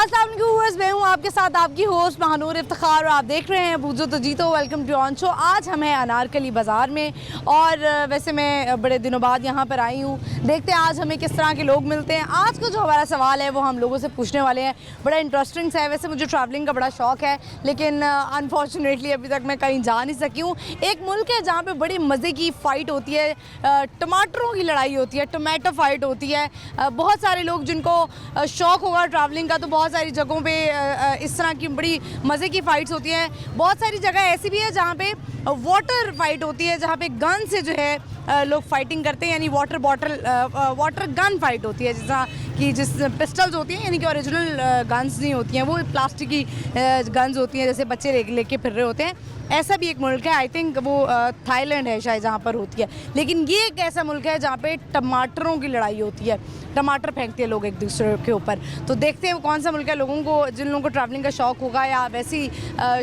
अस्सलाम वालेकुम, मैं हूँ आपके साथ आपकी होस्ट महानूर इफ्तिखार और आप देख रहे हैं बूझो तो जीतो। Welcome to on show. आज हम हैं अनारकली बाज़ार में और वैसे मैं बड़े दिनों बाद यहाँ पर आई हूँ। देखते हैं आज हमें किस तरह के लोग मिलते हैं। आज का जो हमारा सवाल है वो हम लोगों से पूछने वाले हैं, बड़ा इंटरेस्टिंग सा है। वैसे मुझे ट्रैवलिंग का बड़ा शौक़ है लेकिन अनफॉर्चुनेटली अभी तक मैं कहीं जा नहीं सकी हूँ। एक मुल्क है जहाँ पर बड़ी मज़े की फ़ाइट होती है, टमाटरों की लड़ाई होती है, टमाटो फ़ाइट होती है। बहुत सारे लोग जिनको शौक़ होगा ट्रैवलिंग का तो बहुत सारी जगहों पे इस तरह की बड़ी मज़े की फ़ाइट्स होती हैं। बहुत सारी जगह ऐसी भी है जहाँ पे वाटर फ़ाइट होती है, जहाँ पे गन से जो है लोग फाइटिंग करते हैं, यानी वाटर गन फाइट होती है, जैसा कि जिस पिस्टल्स होती हैं, यानी कि ओरिजिनल गन्स नहीं होती हैं, वो प्लास्टिक की गन्स होती हैं जैसे बच्चे लेके फिर रहे होते हैं। ऐसा भी एक मुल्क है, आई थिंक वो थाईलैंड है शायद, जहाँ पर होती है। लेकिन ये एक ऐसा मुल्क है जहाँ पे टमाटरों की लड़ाई होती है, टमाटर फेंकते हैं लोग एक दूसरे के ऊपर। तो देखते हैं कौन सा मुल्क है। लोगों को, जिन लोगों को ट्रैवलिंग का शौक़ होगा या वैसी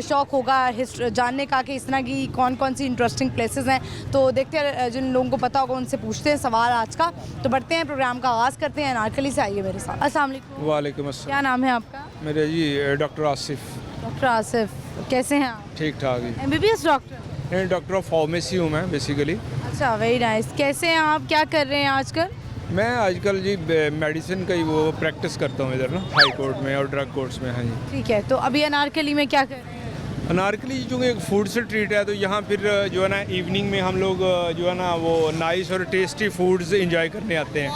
शौक़ होगा जानने का कि इस तरह की कौन कौन सी इंटरेस्टिंग प्लेसेस हैं, तो देखते हैं। जिन लोगों को पता होगा उनसे पूछते हैं सवाल आज का। तो बढ़ते हैं, प्रोग्राम का आगाज़ करते हैं। अनारकली से आइए मेरे साथ। अस्सलाम वालेकुम। वालेकुम अस्सलाम। क्या नाम है आपका? मेरे जी डॉक्टर आसिफ। डॉक्टर आसिफ, कैसे हैं आप? ठीक ठाक जी। MBBS doctor? नहीं, डॉक्टर ऑफ फार्मेसी हूँ मैं बेसिकली। अच्छा, वेरी नाइस। कैसे हैं आप, क्या कर रहे हैं आजकल? मैं आजकल जी मेडिसिन का ही वो प्रैक्टिस करता हूँ इधर ना, हाई कोर्ट में और ड्रग कोर्ट्स में। हाँ जी, ठीक है। तो अभी अनारकली में क्या कर रहे हैं? अनारकली चूँकि एक फूड से ट्रीट है, तो यहाँ फिर जो है ना इवनिंग में हम लोग जो है ना वो नाइस और टेस्टी फूड्स इंजॉय करने आते हैं।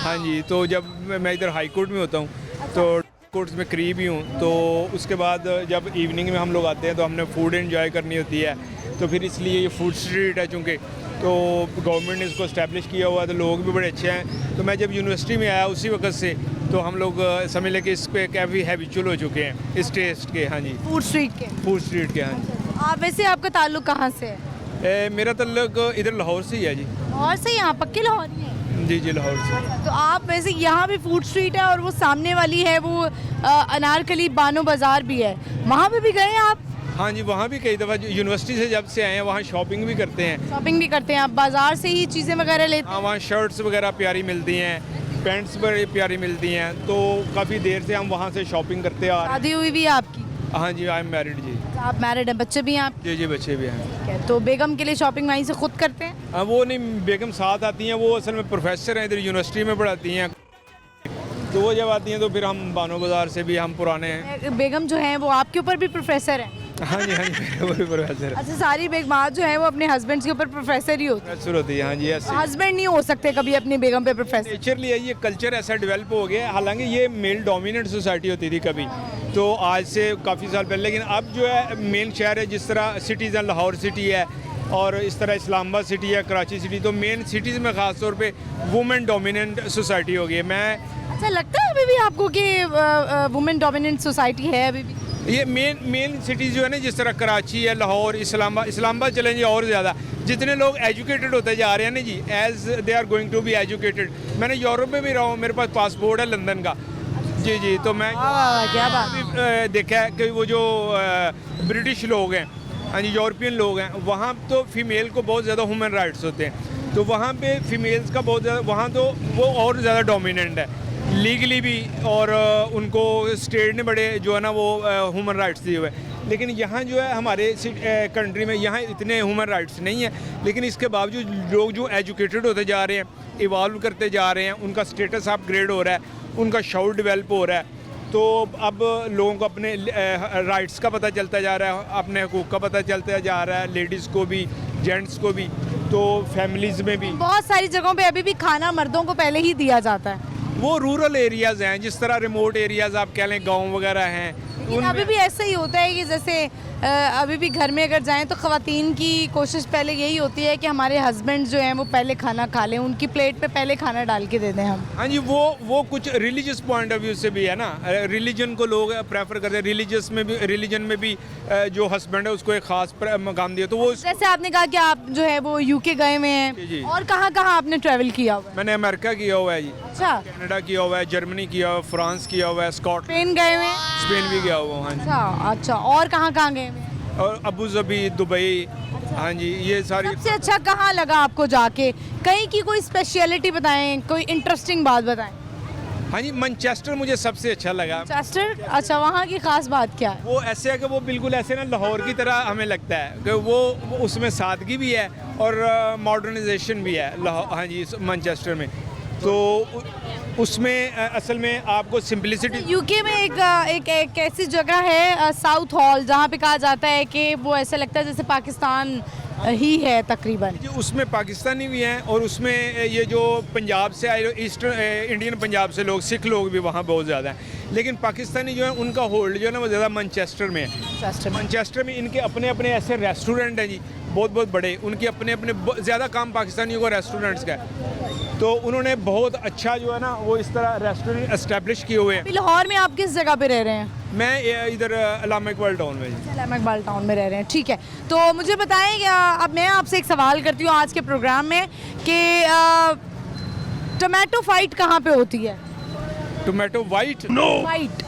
हाँ जी, तो जब मैं इधर हाई कोर्ट में होता हूँ तो कोर्ट्स में करीब ही हूँ, तो उसके बाद जब इवनिंग में हम लोग आते हैं तो हमने फूड एंजॉय करनी होती है। तो फिर इसलिए ये फूड स्ट्रीट है, चूँकि तो गवर्नमेंट ने इसको इस्टेब्लिश किया हुआ है, तो लोग भी बड़े अच्छे हैं। तो मैं जब यूनिवर्सिटी में आया उसी वक्त से तो हम लोग समझ लें कि इस पर काफ़ी हैबिचुअल हो चुके हैं इस टेस्ट के। हाँ जी, फूड स्ट्रीट के। हाँ जी। आप वैसे आपका ताल्लुक कहाँ से है? मेरा ताल्लुक इधर लाहौर से ही है जी। लाहौर से? यहाँ पक्के लाहौरी हैं? जी, लाहौर से। तो आप वैसे, यहाँ भी फूड स्ट्रीट है और वो सामने वाली है वो अनारकली बानो बाज़ार भी है, वहाँ पे भी गए हैं आप? हाँ जी, वहाँ भी कई दफ़ा यूनिवर्सिटी से जब से आए हैं वहाँ शॉपिंग भी करते हैं। शॉपिंग भी करते हैं आप, बाज़ार से ही चीज़ें वगैरह लेते हैं? हाँ, वहाँ शर्ट्स वगैरह प्यारी मिलती हैं, पैंट्स बड़ी प्यारी मिलती हैं, तो काफ़ी देर से हम वहाँ से शॉपिंग करते आ रहे हैं। शादी हुई भी है आपकी? हाँ जी, आई एम मैरिड जी। आप मैरिड हैं, बच्चे भी हैं आप? जी, बच्चे भी हैं। ठीक है। तो बेगम के लिए शॉपिंग वहीं से खुद करते हैं? हाँ, वो नहीं, बेगम साथ आती हैं, वो असल में प्रोफेसर हैं, इधर यूनिवर्सिटी में पढ़ाती हैं। तो वो जब आती हैं तो फिर हम बानो बाज़ार से भी हम पुराने हैं। बेगम जो हैं वो आपके ऊपर भी प्रोफेसर हैं? हाँ जी, वो भी प्रोफेसर है। अच्छा, सारी बेगमात जो है वो अपने हस्बैंड के ऊपर प्रोफेसर ही होती है? प्रोफेसर होती है। हाँ जी, ऐसे हस्बैंड नहीं हो सकते कभी अपनी बेगम पे प्रोफेसर? नेचरली है, ये कल्चर ऐसा डेवलप हो गया है। हालांकि ये मेल डोमिनेंट सोसाइटी होती थी कभी, तो आज से काफ़ी साल पहले, लेकिन अब जो है मेन शहर है, जिस तरह सिटीज़ हैं, लाहौर सिटी है और इस तरह इस्लामाबाद सिटी है, कराची सिटी, तो मेन सिटीज़ में ख़ास तौर पे वुमेन डोमिनेंट सोसाइटी हो गई है। अच्छा, लगता है अभी भी आपको कि वुमेन डोमिनेंट सोसाइटी है अभी भी? ये मेन सिटीज़ जो है ना, जिस तरह कराची है, लाहौर, इस्लामाबाद चलेंगे और ज़्यादा, जितने लोग एजुकेटेड होते जा रहे हैं ना जी, as they are going to be educated. मैंने यूरोप में भी रहा हूँ, मेरे पास पासपोर्ट है लंदन का। जी, तो मैं क्या बात। देखा है कि वो जो ब्रिटिश लोग हैं, हाँ जी, यूरोपियन लोग हैं, वहाँ तो फीमेल को बहुत ज़्यादा ह्यूमन राइट्स होते हैं, तो वहाँ पे फीमेल्स का बहुत ज़्यादा, वहाँ तो वो और ज़्यादा डोमिनेंट है लीगली भी, और उनको स्टेट ने बड़े जो है ना वो ह्यूमन राइट्स दिए हुए हैं। लेकिन यहाँ जो है हमारे कंट्री में यहाँ इतने ह्यूमन राइट्स नहीं है, लेकिन इसके बावजूद लोग जो एजुकेटेड होते जा रहे हैं, इवॉल्व करते जा रहे हैं, उनका स्टेटस अपग्रेड हो रहा है, उनका शौर डेवलप हो रहा है, तो अब लोगों को अपने राइट्स का पता चलता जा रहा है, अपने हकूक़ का पता चलता जा रहा है, लेडीज़ को भी, जेंट्स को भी, तो फैमिलीज़ में भी। बहुत सारी जगहों पे अभी भी खाना मर्दों को पहले ही दिया जाता है। वो रूरल एरियाज़ हैं, जिस तरह रिमोट एरियाज़ आप कह लें, गाँव वगैरह हैं, लेकिन अभी भी ऐसा ही होता है कि जैसे अभी भी घर में अगर जाएं तो ख़वातीन की कोशिश पहले यही होती है कि हमारे हस्बैंड जो हैं वो पहले खाना खा लें, उनकी प्लेट पे पहले खाना डाल के दे दें हम। हाँ जी, वो कुछ रिलीजियस पॉइंट ऑफ व्यू से भी है ना, रिलीजन को लोग प्रेफर करते हैं, रिलीजन में भी जो हस्बैंड है उसको एक ख़ास मकाम दिया। तो वो जैसे आपने कहा कि आप जो है वो UK गए हुए हैं, और कहाँ कहाँ आपने ट्रैवल किया हुआ है? मैंने अमेरिका किया हुआ है जी। अच्छा। कनाडा किया हुआ है, जर्मनी किया हुआ है, फ्रांस किया हुआ है, स्कॉटलैंड, स्पेन गए हुए हैं? स्पेन भी गया हुआ हूँ। हाँ जी। अच्छा, और कहाँ कहाँ गए हुए हैं? और अबू धाबी, दुबई। हाँ जी, ये सारी। सबसे अच्छा कहाँ लगा आपको जाके? कहीं की कोई स्पेशलिटी बताएं, कोई इंटरेस्टिंग बात बताएं। हाँ जी, मैनचेस्टर मुझे सबसे अच्छा लगा। मैनचेस्टर, अच्छा, वहाँ की खास बात क्या है? वो ऐसे है कि वो बिल्कुल ऐसे ना लाहौर की तरह हमें लगता है कि वो उसमें सादगी भी है और मॉडर्नाइजेशन भी है लाहौर, हाँ जी, मैनचेस्टर में। तो उसमें असल में आपको सिंपलिसिटी। यूके में एक ऐसी जगह है साउथ हॉल, जहाँ पे कहा जाता है कि वो ऐसा लगता है जैसे पाकिस्तान ही है तकरीबन। जी, उसमें पाकिस्तानी भी हैं और उसमें ये जो पंजाब से आए ईस्टर्न इंडियन पंजाब से लोग, सिख लोग भी वहाँ बहुत ज़्यादा हैं। लेकिन पाकिस्तानी जो है उनका होल्ड जो है ना वो ज़्यादा मैनचेस्टर में है। मैनचेस्टर में इनके अपने अपने ऐसे रेस्टोरेंट हैं जी, बहुत बहुत बड़े, उनके अपने अपने ज़्यादा काम पाकिस्तानियों को रेस्टोरेंट्स का है। तो उन्होंने बहुत अच्छा जो है ना वो इस तरह रेस्टोरेंट एस्टेब्लिश किए हुए हैं। लाहौर में आप किस जगह पे रह रहे हैं? मैं इधर अल्लामा इकबाल टाउन में जी। अल्लामा इकबाल टाउन में रह रहे हैं, ठीक है। तो मुझे बताएं, अब मैं आपसे एक सवाल करती हूँ आज के प्रोग्राम में कि टमाटो फाइट कहाँ पे होती है? टोमेटो वाइट फाइट,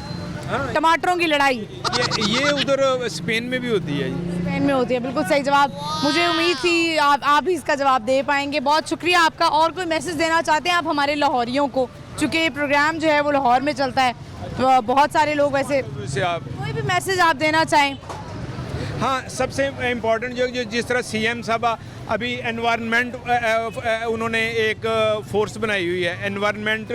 टमाटरों की लड़ाई, ये उधर स्पेन में भी होती है जी। स्पेन में होती है, बिल्कुल सही जवाब। मुझे उम्मीद थी आप भी इसका जवाब दे पाएंगे। बहुत शुक्रिया आपका। और कोई मैसेज देना चाहते हैं आप हमारे लाहौरियों को, चूँकि ये प्रोग्राम जो है वो लाहौर में चलता है, तो बहुत सारे लोग वैसे, आप कोई भी मैसेज आप देना चाहें? हाँ, सबसे इम्पोर्टेंट जो जिस तरह सीएम साहब अभी एनवायरनमेंट उन्होंने एक फोर्स बनाई हुई है, एनवायरनमेंट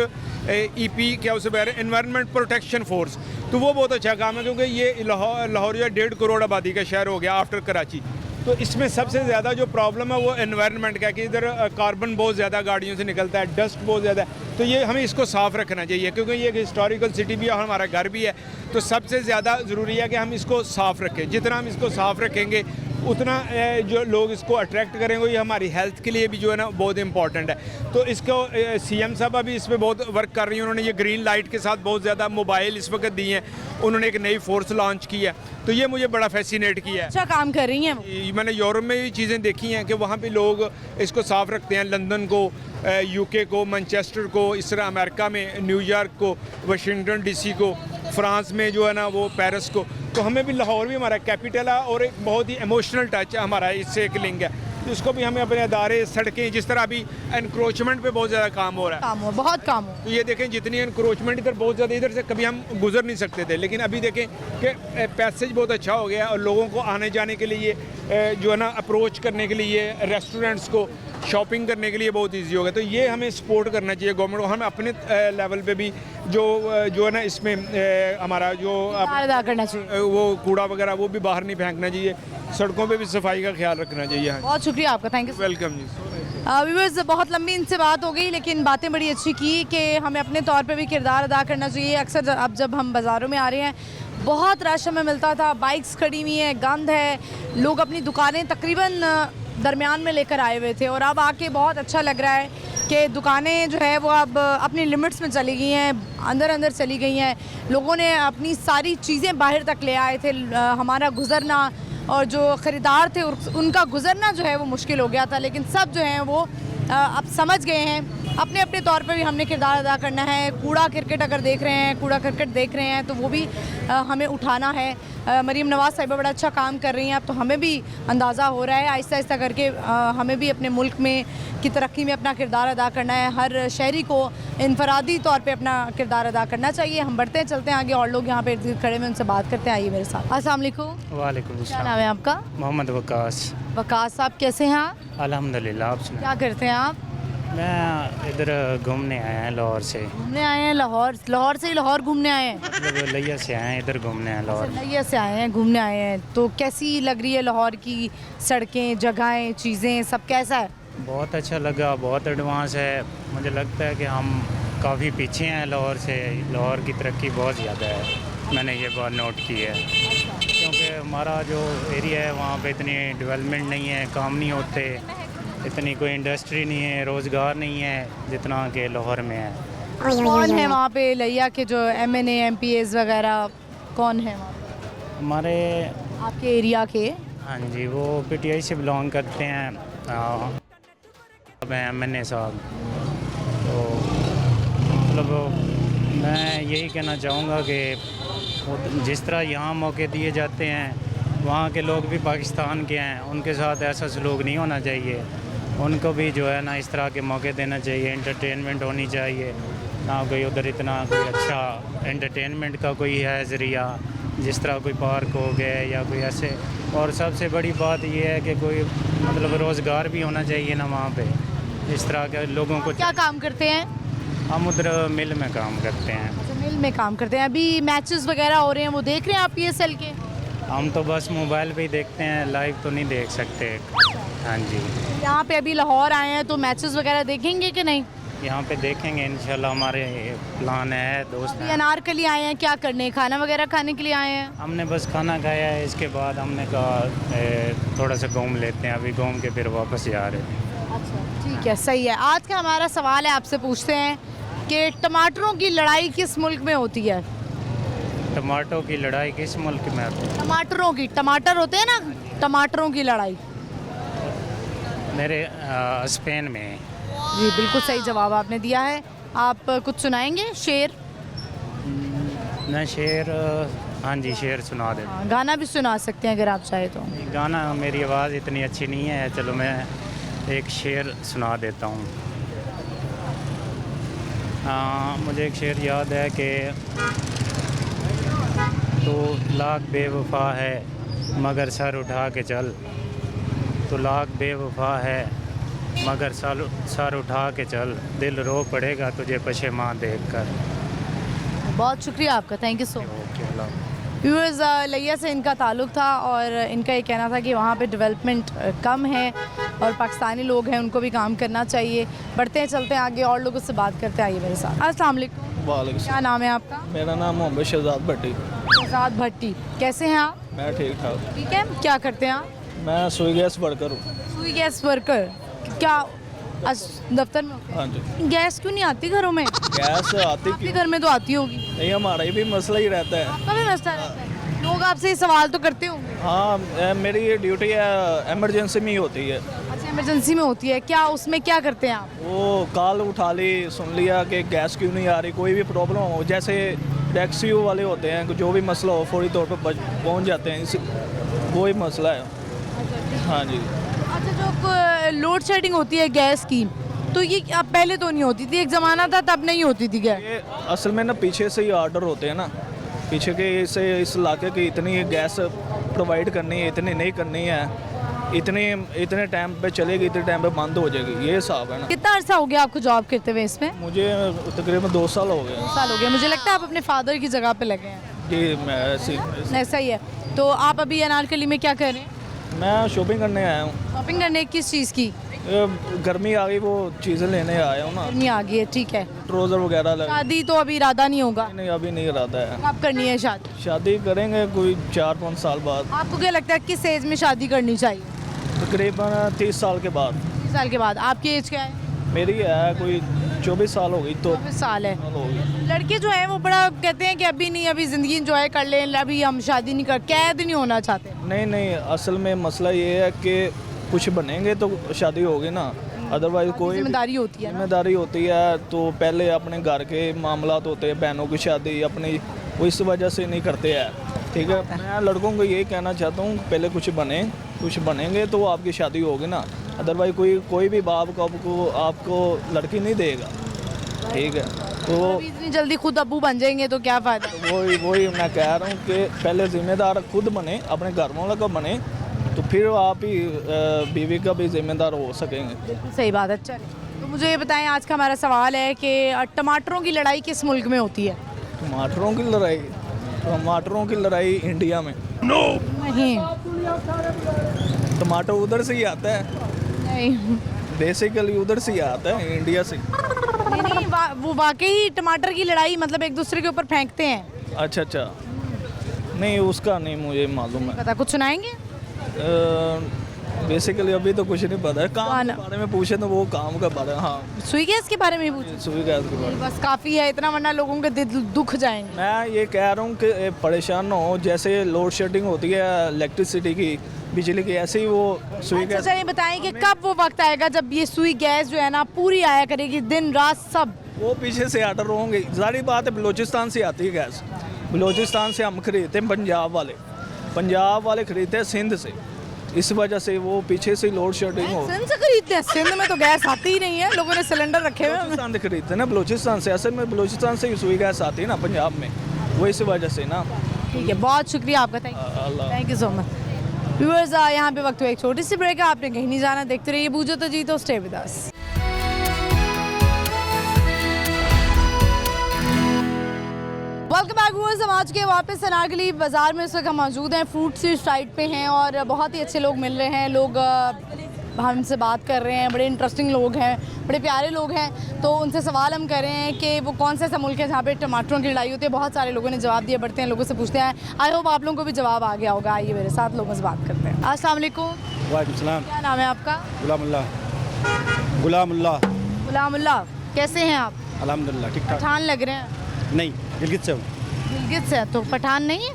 ईपी क्या उसे कह रहे हैं, एनवायरनमेंट प्रोटेक्शन फोर्स। तो वो बहुत अच्छा काम है क्योंकि ये लाहौर जो 1.5 करोड़ आबादी का शहर हो गया आफ्टर कराची। तो इसमें सबसे ज़्यादा जो प्रॉब्लम है वो एनवायरनमेंट का है कि इधर कार्बन बहुत ज़्यादा गाड़ियों से निकलता है, डस्ट बहुत ज़्यादा है। तो ये हमें इसको साफ़ रखना चाहिए क्योंकि ये एक हिस्टोरिकल सिटी भी है और हमारा घर भी है। तो सबसे ज़्यादा ज़रूरी है कि हम इसको साफ़ रखें। जितना हम इसको साफ़ रखेंगे उतना जो लोग इसको अट्रैक्ट करेंगे, ये हमारी हेल्थ के लिए भी जो है ना बहुत इंपॉर्टेंट है। तो इसको सीएम साहब अभी इस पर बहुत वर्क कर रही हैं। उन्होंने ये ग्रीन लाइट के साथ बहुत ज़्यादा मोबाइल इस वक्त दिए हैं। उन्होंने एक नई फोर्स लॉन्च की है, तो ये मुझे बड़ा फैसिनेट किया है। अच्छा काम कर रही हैं। मैंने यूरोप में भी चीज़ें देखी हैं कि वहाँ पे लोग इसको साफ़ रखते हैं। लंदन को, यूके को, मैनचेस्टर को, इस तरह अमेरिका में न्यूयॉर्क को, वाशिंगटन डीसी को, फ्रांस में जो है ना वो पेरिस को। तो हमें भी लाहौर भी हमारा कैपिटल है और एक बहुत ही इमोशनल टच है हमारा, इससे एक लिंक है। तो इसको भी हमें अपने अदारे, सड़कें, जिस तरह अभी एनक्रोचमेंट पे बहुत ज़्यादा काम हो रहा है, काम हो, बहुत काम हो। तो ये देखें जितनी एनक्रोचमेंट इधर बहुत ज़्यादा, इधर से कभी हम गुजर नहीं सकते थे, लेकिन अभी देखें कि पैसेज बहुत अच्छा हो गया और लोगों को आने जाने के लिए जो है ना अप्रोच करने के लिए, रेस्टोरेंट्स को शॉपिंग करने के लिए बहुत इजी हो गया। तो ये हमें सपोर्ट करना चाहिए गवर्नमेंट को। हमें अपने लेवल पे भी जो है ना इसमें हमारा जो अदा करना चाहिए, वो कूड़ा वगैरह वो भी बाहर नहीं फेंकना चाहिए, सड़कों पे भी सफाई का ख्याल रखना चाहिए। हाँ, बहुत शुक्रिया आपका, थैंक यू। वेलकम जी। व्यूअर्स, बहुत लंबी इनसे बात हो गई लेकिन बातें बड़ी अच्छी की कि हमें अपने तौर पे भी किरदार अदा करना चाहिए। अक्सर अब जब हम बाज़ारों में आ रहे हैं, बहुत रश हमें मिलता था, बाइक्स खड़ी हुई हैं, गंद है, लोग अपनी दुकानें तकरीबन दरमियान में लेकर आए हुए थे, और अब आके बहुत अच्छा लग रहा है कि दुकानें जो है वो अब अपनी लिमिट्स में चली गई हैं, अंदर अंदर चली गई हैं। लोगों ने अपनी सारी चीज़ें बाहर तक ले आए थे। हमारा गुज़रना और जो ख़रीदार थे उनका गुज़रना जो है वो मुश्किल हो गया था, लेकिन सब जो हैं वो अब समझ गए हैं अपने अपने तौर पे भी हमने किरदार अदा करना है। कूड़ा क्रिकेट अगर देख रहे हैं, कूड़ा क्रिकेट देख रहे हैं तो वो भी हमें उठाना है। मरीम नवाज़ साहिबा बड़ा अच्छा काम कर रही हैं, अब तो हमें भी अंदाज़ा हो रहा है आहिस्ता आहिस्ता करके हमें भी अपने मुल्क में की तरक्की में अपना किरदार अदा करना है। हर शहरी को इनफरादी तौर पे अपना किरदार अदा करना चाहिए। हम बढ़ते हैं, चलते हैं आगे, और लोग यहाँ पे खड़े में उनसे बात करते हैं। आइए मेरे साथ। अस्सलाम वालेकुम। वालेकुम क्या नाम है आपका? मोहम्मद वकास। वकास साहब, कैसे हैं आप? अल्हम्दुलिल्लाह। आप सुनाएं? क्या करते हैं आप? मैं इधर घूमने आया हैं लाहौर से। घूमने आए हैं? लाहौर से ही लाहौर घूमने आए हैं? मतलब लैया से आए हैं, इधर घूमने आए लाहौर। लैया से आए हैं, घूमने आए हैं। तो कैसी लग रही है लाहौर की सड़कें, जगहें, चीज़ें, सब कैसा है? बहुत अच्छा लगा, बहुत एडवांस है। मुझे लगता है कि हम काफ़ी पीछे हैं लाहौर से। लाहौर की तरक्की बहुत ज़्यादा है, मैंने ये बात नोट की है, क्योंकि हमारा जो एरिया है वहाँ पे इतनी डेवलपमेंट नहीं है, काम नहीं होते, इतनी कोई इंडस्ट्री नहीं है, रोज़गार नहीं है जितना कि लाहौर में है। कौन है वहाँ पे लैया के जो MNA MPs वगैरह, कौन है वहाँ पे हमारे आपके एरिया के? हाँ जी, वो PTI से बिलोंग करते हैं, अब हैं MNA साहब। तो मतलब मैं यही कहना चाहूँगा कि जिस तरह यहाँ मौके दिए जाते हैं, वहाँ के लोग भी पाकिस्तान के हैं, उनके साथ ऐसा सलूक नहीं होना चाहिए। उनको भी जो है ना इस तरह के मौके देना चाहिए, एंटरटेनमेंट होनी चाहिए। ना कोई उधर इतना कोई अच्छा एंटरटेनमेंट का कोई है ज़रिया, जिस तरह कोई पार्क हो गए या कोई ऐसे। और सबसे बड़ी बात ये है कि कोई मतलब रोज़गार भी होना चाहिए ना वहाँ पे, इस तरह के लोगों को। क्या काम करते हैं? हम उधर मिल में काम करते हैं। अच्छा, मिल में काम करते हैं। अभी मैचेस वगैरह हो रहे हैं, वो देख रहे हैं आप PSL के? हम तो बस मोबाइल पे ही देखते हैं, लाइव तो नहीं देख सकते। हाँ जी, यहाँ पे अभी लाहौर आए हैं तो मैचेस वगैरह देखेंगे कि नहीं? यहाँ पे देखेंगे इंशाल्लाह, हमारे प्लान है, दोस्त अभी हैं। अनारकली आए हैं, क्या करने? खाना वगैरह खाने के लिए आए हैं? हमने बस खाना खाया है, इसके बाद हमने कहा थोड़ा सा घूम लेते हैं, अभी घूम के फिर वापस जा रहे हैं। अच्छा, ठीक है, सही है। आज का हमारा सवाल है, आपसे पूछते हैं कि टमाटरों की लड़ाई किस मुल्क में होती है? टमाटो की लड़ाई किस मुल्क में होती है? टमाटरों की, टमाटर होते हैं ना, टमाटरों की लड़ाई। मेरे स्पेन में है। जी, बिल्कुल सही जवाब आपने दिया है। आप कुछ सुनाएंगे शेर? मैं शेर, हाँ जी शेर सुना देता हाँ, गाना भी सुना सकते हैं अगर आप चाहे तो। हूँ। गाना, मेरी आवाज़ इतनी अच्छी नहीं है, चलो मैं एक शेर सुना देता हूँ। मुझे एक शेर याद है कि तो लाख बेवफा है मगर सर उठा के चल, तो लाख बेवफा है मगर सर उठा के चल, दिल रो पड़ेगा तुझे पशेमां देख कर। बहुत शुक्रिया आपका, thank you so much. Okay, Allah. Viewers, लिया से इनका ताल्लुक़ था और इनका ये कहना था कि वहाँ पे डेवलपमेंट कम है और पाकिस्तानी लोग हैं, उनको भी काम करना चाहिए। बढ़ते हैं, चलते हैं आगे, और लोगों से बात करते हैं। आइए मेरे साथ। अस्सलाम वालेकुम। वालेकुम। क्या नाम है आपका? मेरा नाम मोहम्मद शहजाद भट्टी। शहजाद भट्टी, कैसे हैं आप? मैं ठीक ठाक। ठीक है, क्या करते हैं आप? मैं सुई गैस वर्कर हूँ। सुई गैस वर्कर। क्या दफ्तर में होते हाँ जी। हैं? गैस क्यों नहीं आती घरों में? गैस आती आपके क्यों घर में तो आती होगी। नहीं, हमारा भी मसला ही रहता है। आपका भी मसला रहता है, लोग आपसे ये सवाल तो करते होंगे। हाँ, मेरी ये ड्यूटी है, एमरजेंसी में ही होती है। अच्छा, इमरजेंसी में होती है, क्या उसमें क्या करते हैं आप? वो कॉल उठा ली, सुन लिया कि गैस क्यों नहीं आ रही, कोई भी प्रॉब्लम हो, जैसे टैक्सी वाले होते हैं, जो भी मसला हो फौरी तौर पर पहुँच जाते हैं, इस वही मसला है। हाँ जी। अच्छा, जो लोड शेडिंग होती है गैस की, तो ये अब पहले तो नहीं होती थी, एक ज़माना था तब नहीं होती थी गैस। ये असल में ना पीछे से ही ऑर्डर होते हैं ना, पीछे के से इस इलाके की इतनी गैस प्रोवाइड करनी है, इतनी नहीं करनी है, इतने टाइम पे चलेगी, इतने टाइम पे बंद हो जाएगी, ये हिसाब है ना। कितना अर्सा हो गया आपको जॉब करते हुए इसमें? मुझे तकरीबन 2 साल हो गए। साल हो गया। मुझे लगता है आप अपने फादर की जगह पे लगे हैं। जी, मैं ऐसा ही है। तो आप अभी अनारकली में क्या कर रहे हैं? मैं शॉपिंग करने आया हूँ। शॉपिंग करने किस चीज़ की? गर्मी आ गई, वो चीज़ें लेने आया हूँ ना, गर्मी आ गई है, ठीक है। ट्राउज़र वगैरह शादी तो अभी इरादा नहीं होगा? नहीं, अभी नहीं इरादा है। कब करनी है शादी? शादी करेंगे कोई 4-5 साल बाद, आपको क्या लगता है किस एज में शादी करनी चाहिए? तकरीबन 30 साल के बाद। 30 साल के बाद। आपकी एज क्या है? मेरी है कोई 24 साल हो गई, तो 24 साल है। साल हो गई। लड़के जो हैं वो बड़ा कहते हैं कि अभी नहीं, अभी ज़िंदगी इंजॉय कर लें, अभी हम शादी नहीं कर, कैद नहीं होना चाहते। नहीं, असल में मसला ये है कि कुछ बनेंगे तो शादी होगी ना, अदरवाइज कोई जिम्मेदारी होती है ना। जिम्मेदारी होती है, तो पहले अपने घर के मामलात होते हैं, बहनों की शादी अपनी, वो इस वजह से नहीं करते हैं। ठीक है, मैं लड़कों को यही कहना चाहता हूँ, पहले कुछ बनेंगे तो आपकी शादी होगी ना, अदरवाइज कोई भी बाप को आपको लड़की नहीं देगा। ठीक है, तो अभी इतनी जल्दी खुद अब्बू बन जाएंगे तो क्या फ़ायदा? वही मैं कह रहा हूँ कि पहले जिम्मेदार खुद बने, अपने घर वालों का बने, तो फिर आप ही बीवी का भी जिम्मेदार हो सकेंगे। बिल्कुल सही बात है। चलिए, तो मुझे ये बताएं, आज का हमारा सवाल है कि टमाटरों की लड़ाई किस मुल्क में होती है? टमाटरों की लड़ाई इंडिया में। नहीं टमाटर उधर से ही आता है, नहीं बेसिकली उधर से ही आता है, इंडिया से। नहीं, वो वाकई टमाटर की लड़ाई मतलब एक दूसरे के ऊपर फेंकते हैं। अच्छा, नहीं उसका नहीं मुझे मालूम है। पता, कुछ सुनाएंगे? बेसिकली अभी तो कुछ नहीं पता है, काम गाना। के बारे में पूछे तो वो काम का बारे। हाँ, सुई गैस के बारे में ही पूछो। सुई गैस के बारे में। बस काफ़ी है इतना, वरना लोगों के दिल दुख जाएंगे। मैं ये कह रहा हूँ कि परेशान ना हो, जैसे लोड शेडिंग होती है इलेक्ट्रिसिटी की, बिजली की, ऐसे ही वो सुई अच्छा, गैस। चलिए बताएं कि कब वो वक्त आएगा जब ये सुई गैस जो है ना पूरी आया करेगी, दिन रात सब? वो पीछे से आर्डर होंगे, सारी बात है, बलूचिस्तान से आती है गैस। बलूचिस्तान से हम खरीदते हैं, पंजाब वाले खरीदते हैं सिंध से। इस वजह से वो पीछे से लोड शेडिंग हो। सिंध से खरीदते हैं? सिंध में तो गैस आती ही नहीं है, लोगों ने सिलेंडर रखे हुए हैं। बलोचिस्तान से खरीदते हैं ना, बलोचिस्तान से। असल में बलोचिस्तान से रसोई गैस आती है ना पंजाब में, वो इस वजह से ना। ठीक है, बहुत शुक्रिया आपका, thank you so much. Viewers, यहाँ पे वक्त हुआ एक छोटी सी ब्रेक है, आपने कहीं नहीं जाना, देखते रहिए बूझो तो जीतो, stay with us. Welcome back viewers, हम आज के वापस अनारकली बाज़ार में इस वक्त हम मौजूद हैं, फ्रूट सी साइड पे हैं और बहुत ही अच्छे लोग मिल रहे हैं। लोग हमसे बात कर रहे हैं, बड़े इंटरेस्टिंग लोग हैं, बड़े प्यारे लोग हैं। तो उनसे सवाल हम कर रहे हैं कि वो कौन सा ऐसा मुल्क है जहाँ पे टमाटरों की लड़ाई होती है। बहुत सारे लोगों ने जवाब दिए, बढ़ते हैं लोगों से पूछते हैं। आई होप आप लोगों को भी जवाब आ गया होगा। आइए मेरे साथ लोगों से बात करते हैं। अस्सलाम वालेकुम। वालेकुम सलाम। क्या नाम है आपका? गुलामुल्लाह। गुलामुल्लाह, कैसे हैं आप? अल्हम्दुलिल्लाह ठीक ठाक। पठान लग रहे हैं। नहीं, गिलगित से हूँ। गिलगित से? तो पठान नहीं है?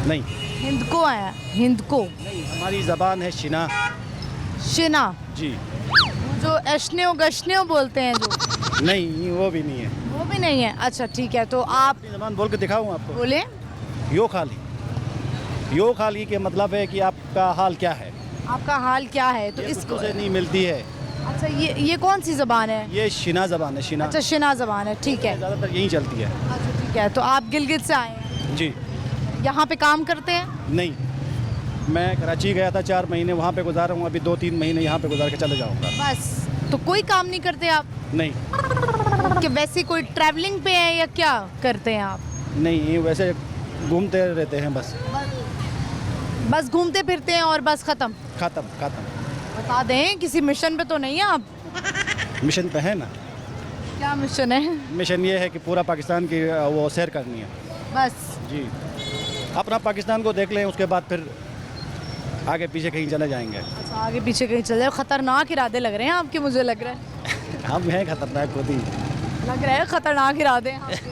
नहीं, हिंद को आया, हिंद को। हमारी ज़बान है शिना। शिना? जी। जो एशनेओ गशनेओ बोलते हैं जो? नहीं, वो भी नहीं है। वो भी नहीं है? अच्छा ठीक है, तो आप अपनी ज़बान बोल के दिखाऊँ आपको? बोले। यो खाली। यो खाली के मतलब है कि आपका हाल क्या है। आपका हाल क्या है? तो ये इसको कुछ से नहीं मिलती है। अच्छा, ये कौन सी ज़बान है? ये शिना ज़बान है, शिना। अच्छा, शिना ज़बान है, ठीक है। ज़्यादातर यही चलती है। अच्छा ठीक है, तो आप गिलगित से आए हैं, जी। यहाँ पे काम करते हैं? नहीं, मैं कराची गया था 4 महीने, वहाँ पे गुजारा हूँ। अभी 2-3 महीने यहाँ पे गुजार के चले जाऊँगा। बस? तो कोई काम नहीं करते आप? नहीं। कि वैसे कोई ट्रैवलिंग पे है या क्या करते हैं आप? नहीं, वैसे घूमते रहते हैं बस। बस घूमते फिरते हैं और बस ख़त्म? ख़त्म। बता दें, किसी मिशन पे तो नहीं है आप? मिशन पे है ना। क्या मिशन है? मिशन ये है कि पूरा पाकिस्तान की वो सैर करनी है। बस? जी। अपना पाकिस्तान को देख लें, उसके बाद फिर आगे पीछे कहीं चले जाएंगे। अच्छा, आगे पीछे कहीं चले जाओ। खतरनाक इरादे लग रहे हैं आपके, मुझे लग रहा है। हम हैं खतरनाक खुद ही। लग रहा है खतरनाक इरादे हैं आपके।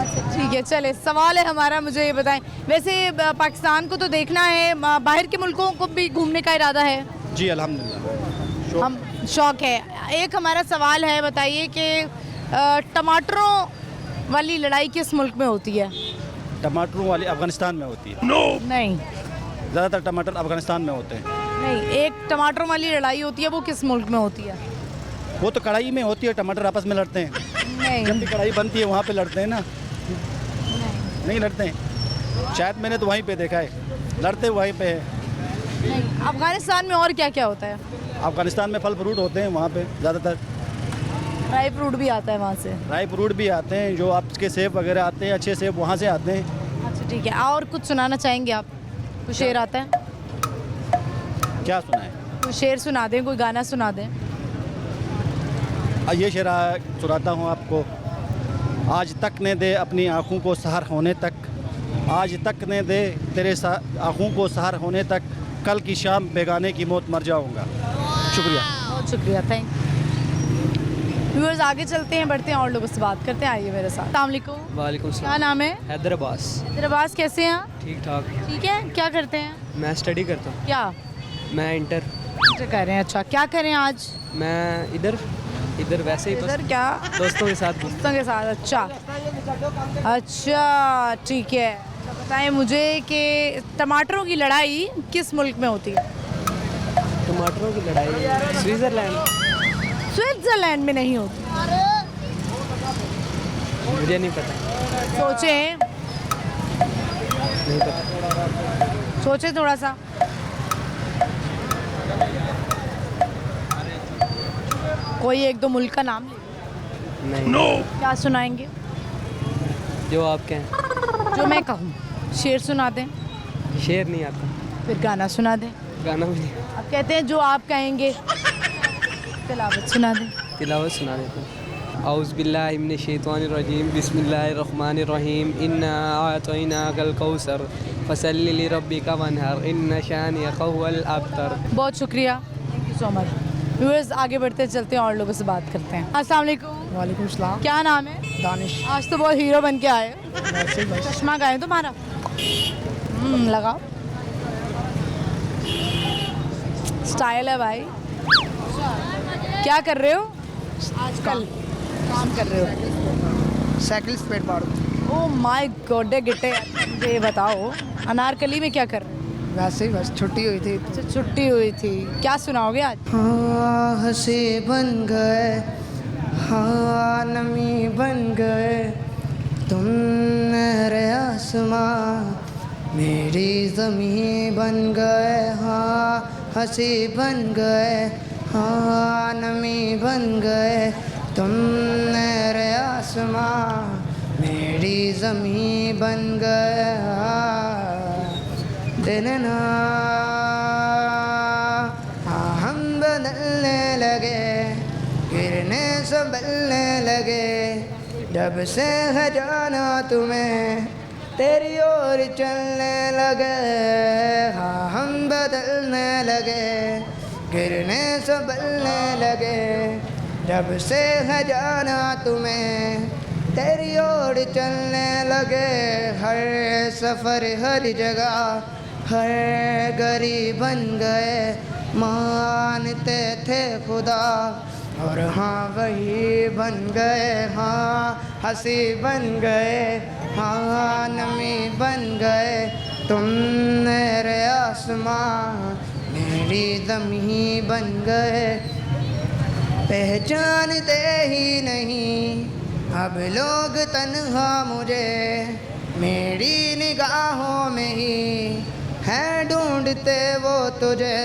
अच्छा ठीक है, चले सवाल है हमारा, मुझे ये बताएं, वैसे पाकिस्तान को तो देखना है, बाहर के मुल्कों को भी घूमने का इरादा है? जी अल्हम्दुलिल्लाह। हम शौक़ है। एक हमारा सवाल है, बताइए कि टमाटरों वाली लड़ाई किस मुल्क में होती है? टमाटरों वाली अफ़गानिस्तान में होती है। नहीं ज़्यादातर टमाटर अफ़गानिस्तान में होते हैं। नहीं, एक टमाटरों वाली लड़ाई होती है, वो किस मुल्क में होती है? वो तो कढ़ाई में होती है, टमाटर आपस में लड़ते हैं। नहीं जब भी कढ़ाई बनती है वहाँ पे लड़ते हैं ना। नहीं लड़ते हैं, शायद मैंने तो वहीं पे देखा है, लड़ते वहीं पे है। नहीं। अफगानिस्तान में और क्या क्या होता है? अफ़गानिस्तान में फल फ्रूट होते हैं वहाँ पे ज़्यादातर। ड्राई फ्रूट भी आता है वहाँ से? ड्राई फ्रूट भी आते हैं, जो आपके सेब वगैरह आते हैं, अच्छे सेब वहाँ से आते हैं। अच्छा ठीक है, और कुछ सुनाना चाहेंगे आप? कोई शेर आता है? क्या सुना है? कोई शेर सुना दें, कोई गाना सुना दें। ये शेर सुनाता हूँ आपको। आज तक ने दे अपनी आँखों को सहर होने तक, आज तक ने दे तेरे आँखों को सहर होने तक, कल की शाम बेगाने की मौत मर जाऊँगा। शुक्रिया। बहुत शुक्रिया, थैंक यू। व्यूअर्स, आगे चलते हैं, बढ़ते हैं और लोगों से बात करते हैं। आइए मेरे साथ। अस्सलाम वालेकुम। वालेकुम क्या सलाम। नाम है? हैदर अब्बास। हैदर अब्बास, कैसे हैं आप? ठीक ठाक। ठीक है, क्या करते हैं? मैं स्टडी करता हूँ। क्या मैं इंटर। क्या कर रहे हैं? अच्छा, क्या करें आज? मैं इधर वैसे ही बस इधर क्या? दोस्तों के साथ घूम। दोस्तों के साथ? अच्छा ठीक है, तो बताएं मुझे कि टमाटरों की लड़ाई किस मुल्क में होती है? टमाटरों की लड़ाई स्विट्ज़रलैंड। स्विट्जरलैंड में नहीं होती। मुझे नहीं पता। सोचें, नहीं पता। सोचें थोड़ा सा। कोई एक दो मुल्क का नाम ले। नहीं। क्या सुनाएंगे? जो आप कहें। जो मैं कहूँ। शेर सुना दें? शेर नहीं आता। फिर गाना सुना दें? गाना भी नहीं। आप कहते हैं जो आप कहेंगे। तिलावत सुना दें? तिलावत सुना देता हूँ। औज़ बिल्लाहि मिनश शैतानिर रजीम, बिस्मिल्लाहिर रहमानिर रहीम, इन्ना आतैनाकल कौसर फसल्लि लिरब्बिका वनहर, इन्ना शानिअका हुवल अब्तर। बहुत शुक्रिया, thank you so much. Viewers, आगे बढ़ते चलते हैं और लोगों से बात करते हैं। अस्सलाम वालेकुम। वालेकुम सलाम। क्या नाम है? दानिश। आज तो बहुत हीरो बन के आए। चश्मा का है तुम्हारा? लगाओ, स्टाइल है भाई। क्या कर रहे हो आजकल? काम कर रहे हो? साइकिल स्पीड मारो। ओह माय गॉड गिट्टे। मुझे ये बताओ, अनारकली में क्या कर रहे हो? वैसे ही बस छुट्टी हुई थी। अच्छा, छुट्टी हुई थी, क्या सुनाओगे आज? हाँ हंसी बन गए, हाँ नमी बन गए, तुम मेरे आसमां मेरी ज़मीं बन गए। हाँ हंसी बन गए, हाँ नमी बन गए, तुम मेरे आसमां मेरी ज़मीं बन गए। दिन ना हाँ हम बदलने लगे, गिरने संभलने लगे, जब से है जाना तुम्हें तेरी ओर चलने लगे। हाँ हम बदलने लगे, गिरने संभलने लगे, जब से है जाना तुम्हें तेरी ओर चलने लगे। हर सफ़र हर जगह हर गरीब बन गए, मानते थे खुदा और हाँ वही बन गए। हाँ हंसी बन गए, हाँ नमी बन गए, तुम मेरे आसमां मेरी ज़मीं बन गए। पहचानते ही नहीं अब लोग तन्हा मुझे, मेरी निगाहों में ही है ढूंढते वो तुझे।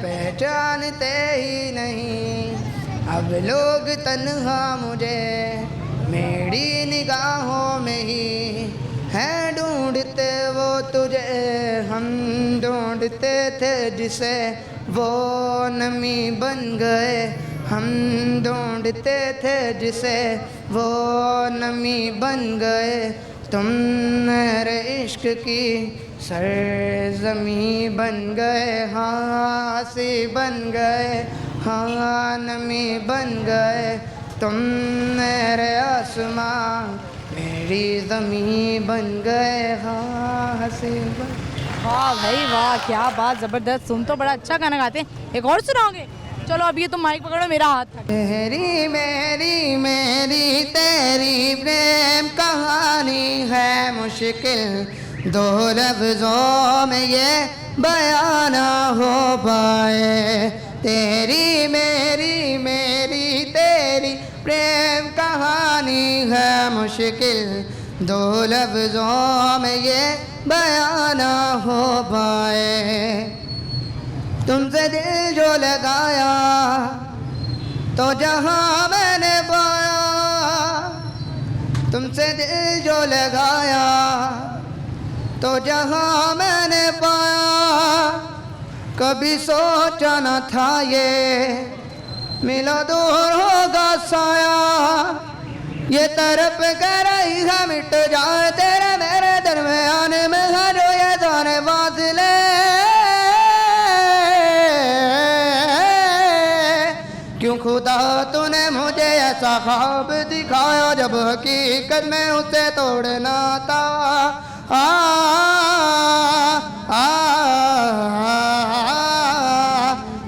पहचानते ही नहीं अब लोग तन्हा मुझे, मेरी निगाहों में ही है ढूंढते वो तुझे। हम ढूंढते थे जिसे वो नमी बन गए, हम ढूंढते थे जिसे वो नमी बन गए, तुम मेरे इश्क की सरज़मी बन गए। हाँ हंसी बन गए, हाँ नमी बन गए, तुम मेरे आसमां मेरी ज़मीं बन गए। हाँ हंसी बन। वाह भाई वाह, क्या बात, ज़बरदस्त। तुम तो बड़ा अच्छा गाना गाते हैं, एक और सुनाओगे? चलो अब ये तुम माइक पकड़ो, मेरा हाथ था। तेरी मेरी मेरी तेरी प्रेम कहानी है मुश्किल, दो लफ्ज़ों में ये बयां ना हो पाए। तेरी मेरी मेरी तेरी प्रेम कहानी है मुश्किल, दो लफ्ज़ों में ये बयां ना हो पाए। तुमसे दिल जो लगाया तो जहाँ मैंने पाया, तुमसे दिल जो लगाया तो जहाँ मैंने पाया, कभी सोचा न था ये मिला दूर होगा साया। ये तरफ कर रही है मिट जाए तेरे मेरे दरमियान में है जो ये जाने फासले। क्यों खुदा तूने मुझे ऐसा ख्वाब दिखाया जब हकीकत में उसे तोड़ना था।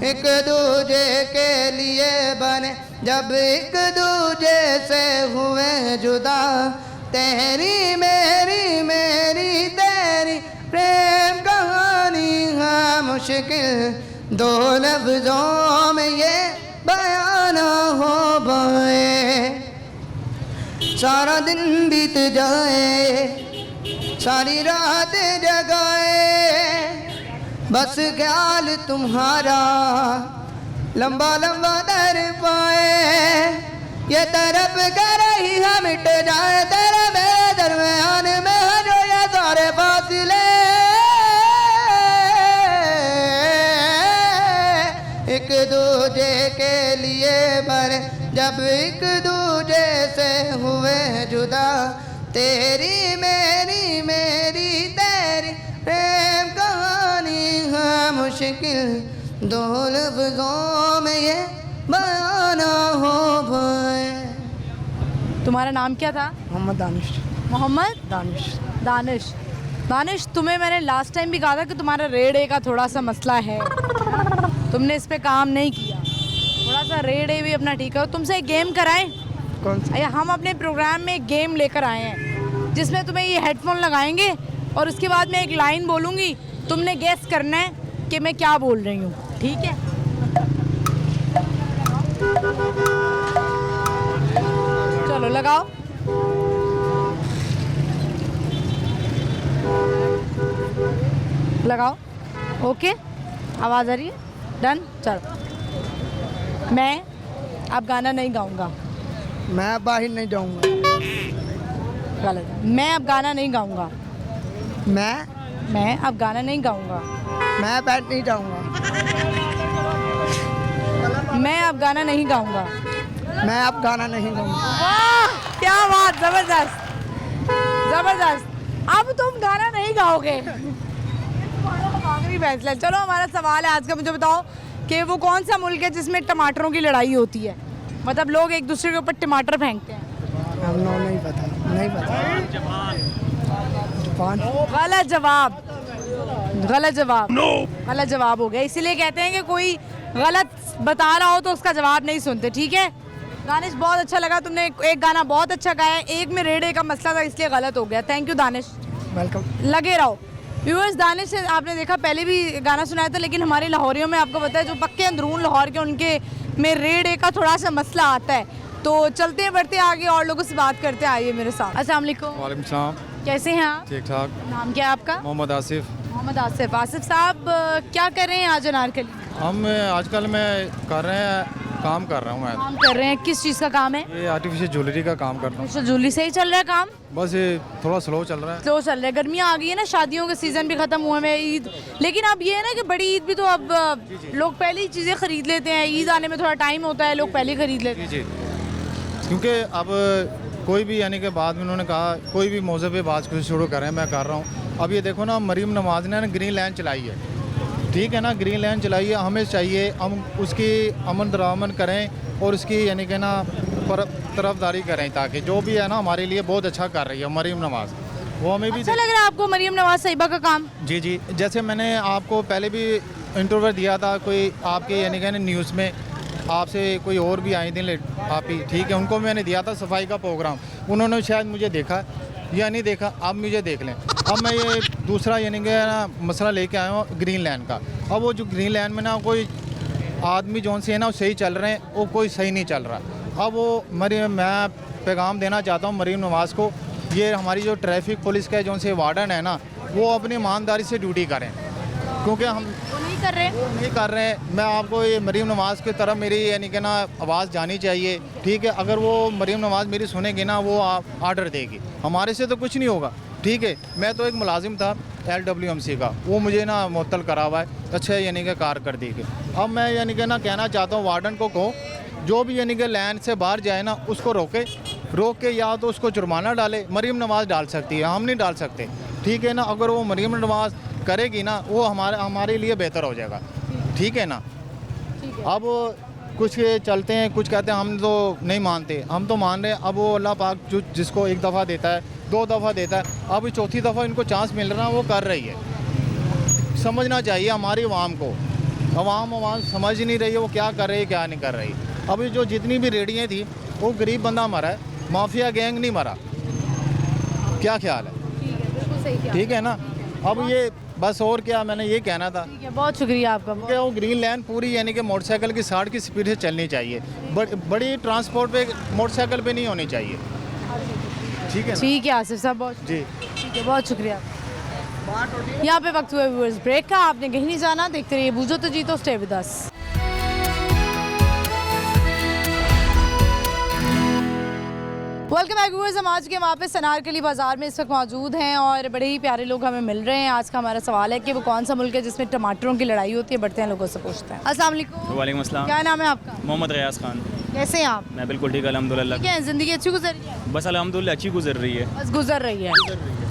एक दूजे के लिए बने जब एक दूजे से हुए जुदा, तेरी मेरी मेरी तेरी प्रेम कहानी है मुश्किल, दो लफ्ज़ों में ये बयां ना हो पाए। सारा दिन बीत जाए सारी रात जगाए, बस ख्याल तुम्हारा लंबा लंबा दर पाए। ये तरफ कर रही है मिट जाए तेरे मेरे दरमियान में है जो ये सारे फासले। एक दूजे के लिए बने जब एक दूजे से हुए जुदा, तेरी मेरी मेरी तेरी प्रेम कहानी है मुश्किल, दो लफ्ज़ों में ये बयां ना हो पाए। तुम्हारा नाम क्या था? मोहम्मद दानिश। मोहम्मद दानिश। दानिश। दानिश, तुम्हें मैंने लास्ट टाइम भी कहा था कि तुम्हारा रेड ए का थोड़ा सा मसला है, तुमने इस पे काम नहीं किया। थोड़ा सा रेड ए भी अपना ठीक करो। तुमसे एक गेम कराएं? कौन सा? हम अपने प्रोग्राम में एक गेम लेकर आए हैं जिसमें तुम्हें ये हेडफोन लगाएंगे और उसके बाद मैं एक लाइन बोलूँगी, तुमने गेस करना है कि मैं क्या बोल रही हूँ, ठीक है? चलो लगाओ। लगाओ। ओके, आवाज़ आ रही है? डन। चलो, मैं अब गाना नहीं गाऊंगा। मैं बाहर नहीं जाऊंगा। गलत है। मैं अब गाना नहीं गाऊंगा। मैं अब गाना नहीं गाऊंगा। मैं बैठ नहीं जाऊंगा। मैं अब गाना नहीं गाऊंगा। मैं अब गाना नहीं गाऊंगा। वाह, क्या बात, जबरदस्त जबरदस्त। अब तुम गाना नहीं गाओगे। आखिरी फैसला। चलो, हमारा सवाल है आज का, मुझे बताओ कि वो कौन सा मुल्क है जिसमें टमाटरों की लड़ाई होती है? मतलब लोग एक दूसरे के ऊपर टमाटर फेंकते हैं। हम लोग नहीं पता, नहीं पता। जापान। गलत जवाब, गलत जवाब, गलत जवाब हो गया। इसीलिए कहते हैं कि कोई गलत बता रहा हो तो उसका जवाब नहीं सुनते, ठीक है? दानिश, बहुत अच्छा लगा, तुमने एक गाना बहुत अच्छा गाया। एक में रेडे का मसला था इसलिए गलत हो गया। Thank you Danish. वेलकम। लगे रहो व्यूअर्स। दानिश से आपने देखा पहले भी गाना सुनाया था, लेकिन हमारे लाहौरियों में आपको पता है जो पक्के अंदरून लाहौर के, उनके में रेडे का थोड़ा सा मसला आता है। तो चलते बढ़ते आगे और लोगों से बात करते आइए मेरे साथ। अस्सलाम वालेकुम। वालेकुम सलाम। कैसे हैं आप? ठीक ठाक। नाम क्या है आपका? मोहम्मद आसिफ। मोहम्मद आसिफ। आसिफ साहब, क्या कर रहे हैं आज अनारकली? हम आजकल मैं कर रहे हैं, काम कर रहा हूँ मैं। काम कर रहे हैं, किस चीज़ का काम है? ये आर्टिफिशियल ज्वेलरी का काम कर रहा हूँ। तो ज्वेलरी से ही चल रहा है काम? बस ये थोड़ा स्लो चल रहा है। स्लो चल रहा है। गर्मियाँ आ गई है ना, शादियों के सीज़न भी ख़त्म हुए हैं, ईद। लेकिन अब ये है ना कि बड़ी ईद भी तो अब लोग पहले ही चीज़ें ख़रीद लेते हैं। ईद आने में थोड़ा टाइम होता है, लोग पहले ही ख़रीद लेते हैं। जी जी, क्योंकि अब कोई भी यानी कि बाद में उन्होंने कहा कोई भी मौज़े पे बात कुछ शुरू करें, मैं कर रहा हूँ। अब ये देखो ना, मरीम नवाज़ ने ग्रीन लाइन चलाई है, ठीक है ना? ग्रीन लाइन चलाई है, हमें चाहिए हम उसकी अमन दरामन करें और उसकी यानी कि ना तरफदारी करें, ताकि जो भी है ना हमारे लिए बहुत अच्छा कर रही है मरीम नवाज़, वो हमें भी अच्छा लग रहा है आपको मरीम नवाज साहिबा का काम? जी जी, जैसे मैंने आपको पहले भी इंटरव्यू दिया था, कोई आपके यानी कि न्यूज़ में आपसे कोई और भी आई थी आप ही, ठीक है? उनको मैंने दिया था सफाई का प्रोग्राम, उन्होंने शायद मुझे देखा या नहीं देखा, अब मुझे देख लें। अब मैं ये दूसरा यानी कि ना मसला लेके आया हूँ ग्रीन लाइन का। अब वो जो ग्रीन लाइन में ना कोई आदमी जौन से है ना वो सही चल रहे हैं, वो कोई सही नहीं चल रहा। अब वो मैं पैगाम देना चाहता हूँ मरीम नवाज़ को, ये हमारी जो ट्रैफिक पुलिस का जौन से वार्डन है ना, वो अपनी ईमानदारी से ड्यूटी करें, क्योंकि हम नहीं कर रहे हैं। मैं आपको ये मरीम नवाज़ की तरफ मेरी यानी कि ना आवाज़ जानी चाहिए, ठीक है? अगर वो मरीम नवाज़ मेरी सुनेगी ना, वो आर्डर देगी, हमारे से तो कुछ नहीं होगा, ठीक है? मैं तो एक मुलाजिम था LWMC का, वो मुझे ना मुअत्तल करा हुआ है, अच्छा यानी कि कारकर्दगी। अब मैं यानी कि ना कहना चाहता हूँ वार्डन को कहो, जो भी यानी कि लाइन से बाहर जाए ना उसको रोक के या तो उसको जुर्माना डाले। मरीम नवाज़ डाल सकती है, हम नहीं डाल सकते, ठीक है ना? अगर वो मरीम नवाज़ करेगी ना, वो हमारे लिए बेहतर हो जाएगा, ठीक है ना? अब कुछ चलते हैं, कुछ कहते हैं हम तो नहीं मानते, हम तो मान रहे हैं। अब वो अल्लाह पाक जो जिसको एक दफ़ा देता है, 2 दफ़ा देता है, अब चौथी दफ़ा इनको चांस मिल रहा है, वो कर रही है। समझना चाहिए हमारी आवाम को, आवाम समझ नहीं रही है वो क्या कर रही है क्या नहीं कर रही। अभी जो जितनी भी रेडियाँ थी, वो गरीब बंदा मरा है, माफिया गैंग नहीं मरा। क्या ख्याल है? ठीक है ना? अब ये बस और क्या, मैंने ये कहना था। ठीक है, बहुत शुक्रिया आपका। कि वो ग्रीन लाइन पूरी यानी कि मोटरसाइकिल की 60 की स्पीड से चलनी चाहिए, बड़ी ट्रांसपोर्ट पे मोटरसाइकिल पे नहीं होनी चाहिए, ठीक है ना? ठीक है आसिफ साहब, बहुत जी ठीक है, बहुत शुक्रिया। यहाँ पे वक्त हुआ व्यूअर्स ब्रेक का, आपने कहीं नहीं जाना, देखते रहिए बूझो तो जीतो, stay with us. Welcome back viewers. हम आज के वापस अनारकली बाज़ार में इस वक्त मौजूद हैं और बड़े ही प्यारे लोग हमें मिल रहे हैं। आज का हमारा सवाल है कि वो कौन सा मुल्क है जिसमें टमाटरों की लड़ाई होती है। बढ़ते हैं, लोगों से पूछते हैं। अस्सलाम वालेकुम। वालेकुम अस्सलाम। क्या नाम है आपका? मोहम्मद रियाज खान। कैसे हैं आप? मैं बिल्कुल ठीक, अल्हम्दुलिल्लाह। ठीक है, ज़िंदगी अच्छी गुजर रही है? बस अल्हम्दुलिल्लाह अच्छी गुजर रही है। बस गुजर रही है।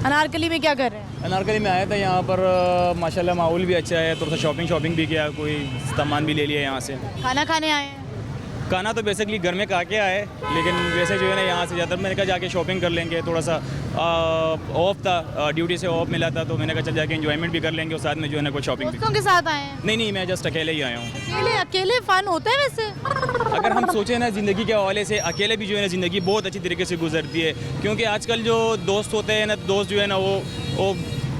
अनारकली में क्या कर रहे हैं? अनारकली में आया था यहाँ पर, माशाल्लाह माहौल भी अच्छा है, थोड़ा सा शॉपिंग भी किया, कोई सामान भी ले लिया यहाँ से। खाना खाने आए हैं? खाना तो बेसिकली घर में खा के आए, लेकिन वैसे जो है ना यहाँ से ज़्यादातर मैंने कहा जाके शॉपिंग कर लेंगे। थोड़ा सा ऑफ था, ड्यूटी से ऑफ मिला था, तो मैंने कहा चल जाके एंजॉयमेंट भी कर लेंगे और साथ में जो है ना कोई शॉपिंग भी। दोस्तों के साथ आए हैं? नहीं, मैं जस्ट अकेले ही आया हूँ। अकेले फन होता है वैसे? अगर हम सोचें ना ज़िंदगी के हवाले से, अकेले भी जो है ना ज़िंदगी बहुत अच्छी तरीके से गुजरती है, क्योंकि आजकल जो दोस्त होते हैं ना, दोस्त जो है ना वो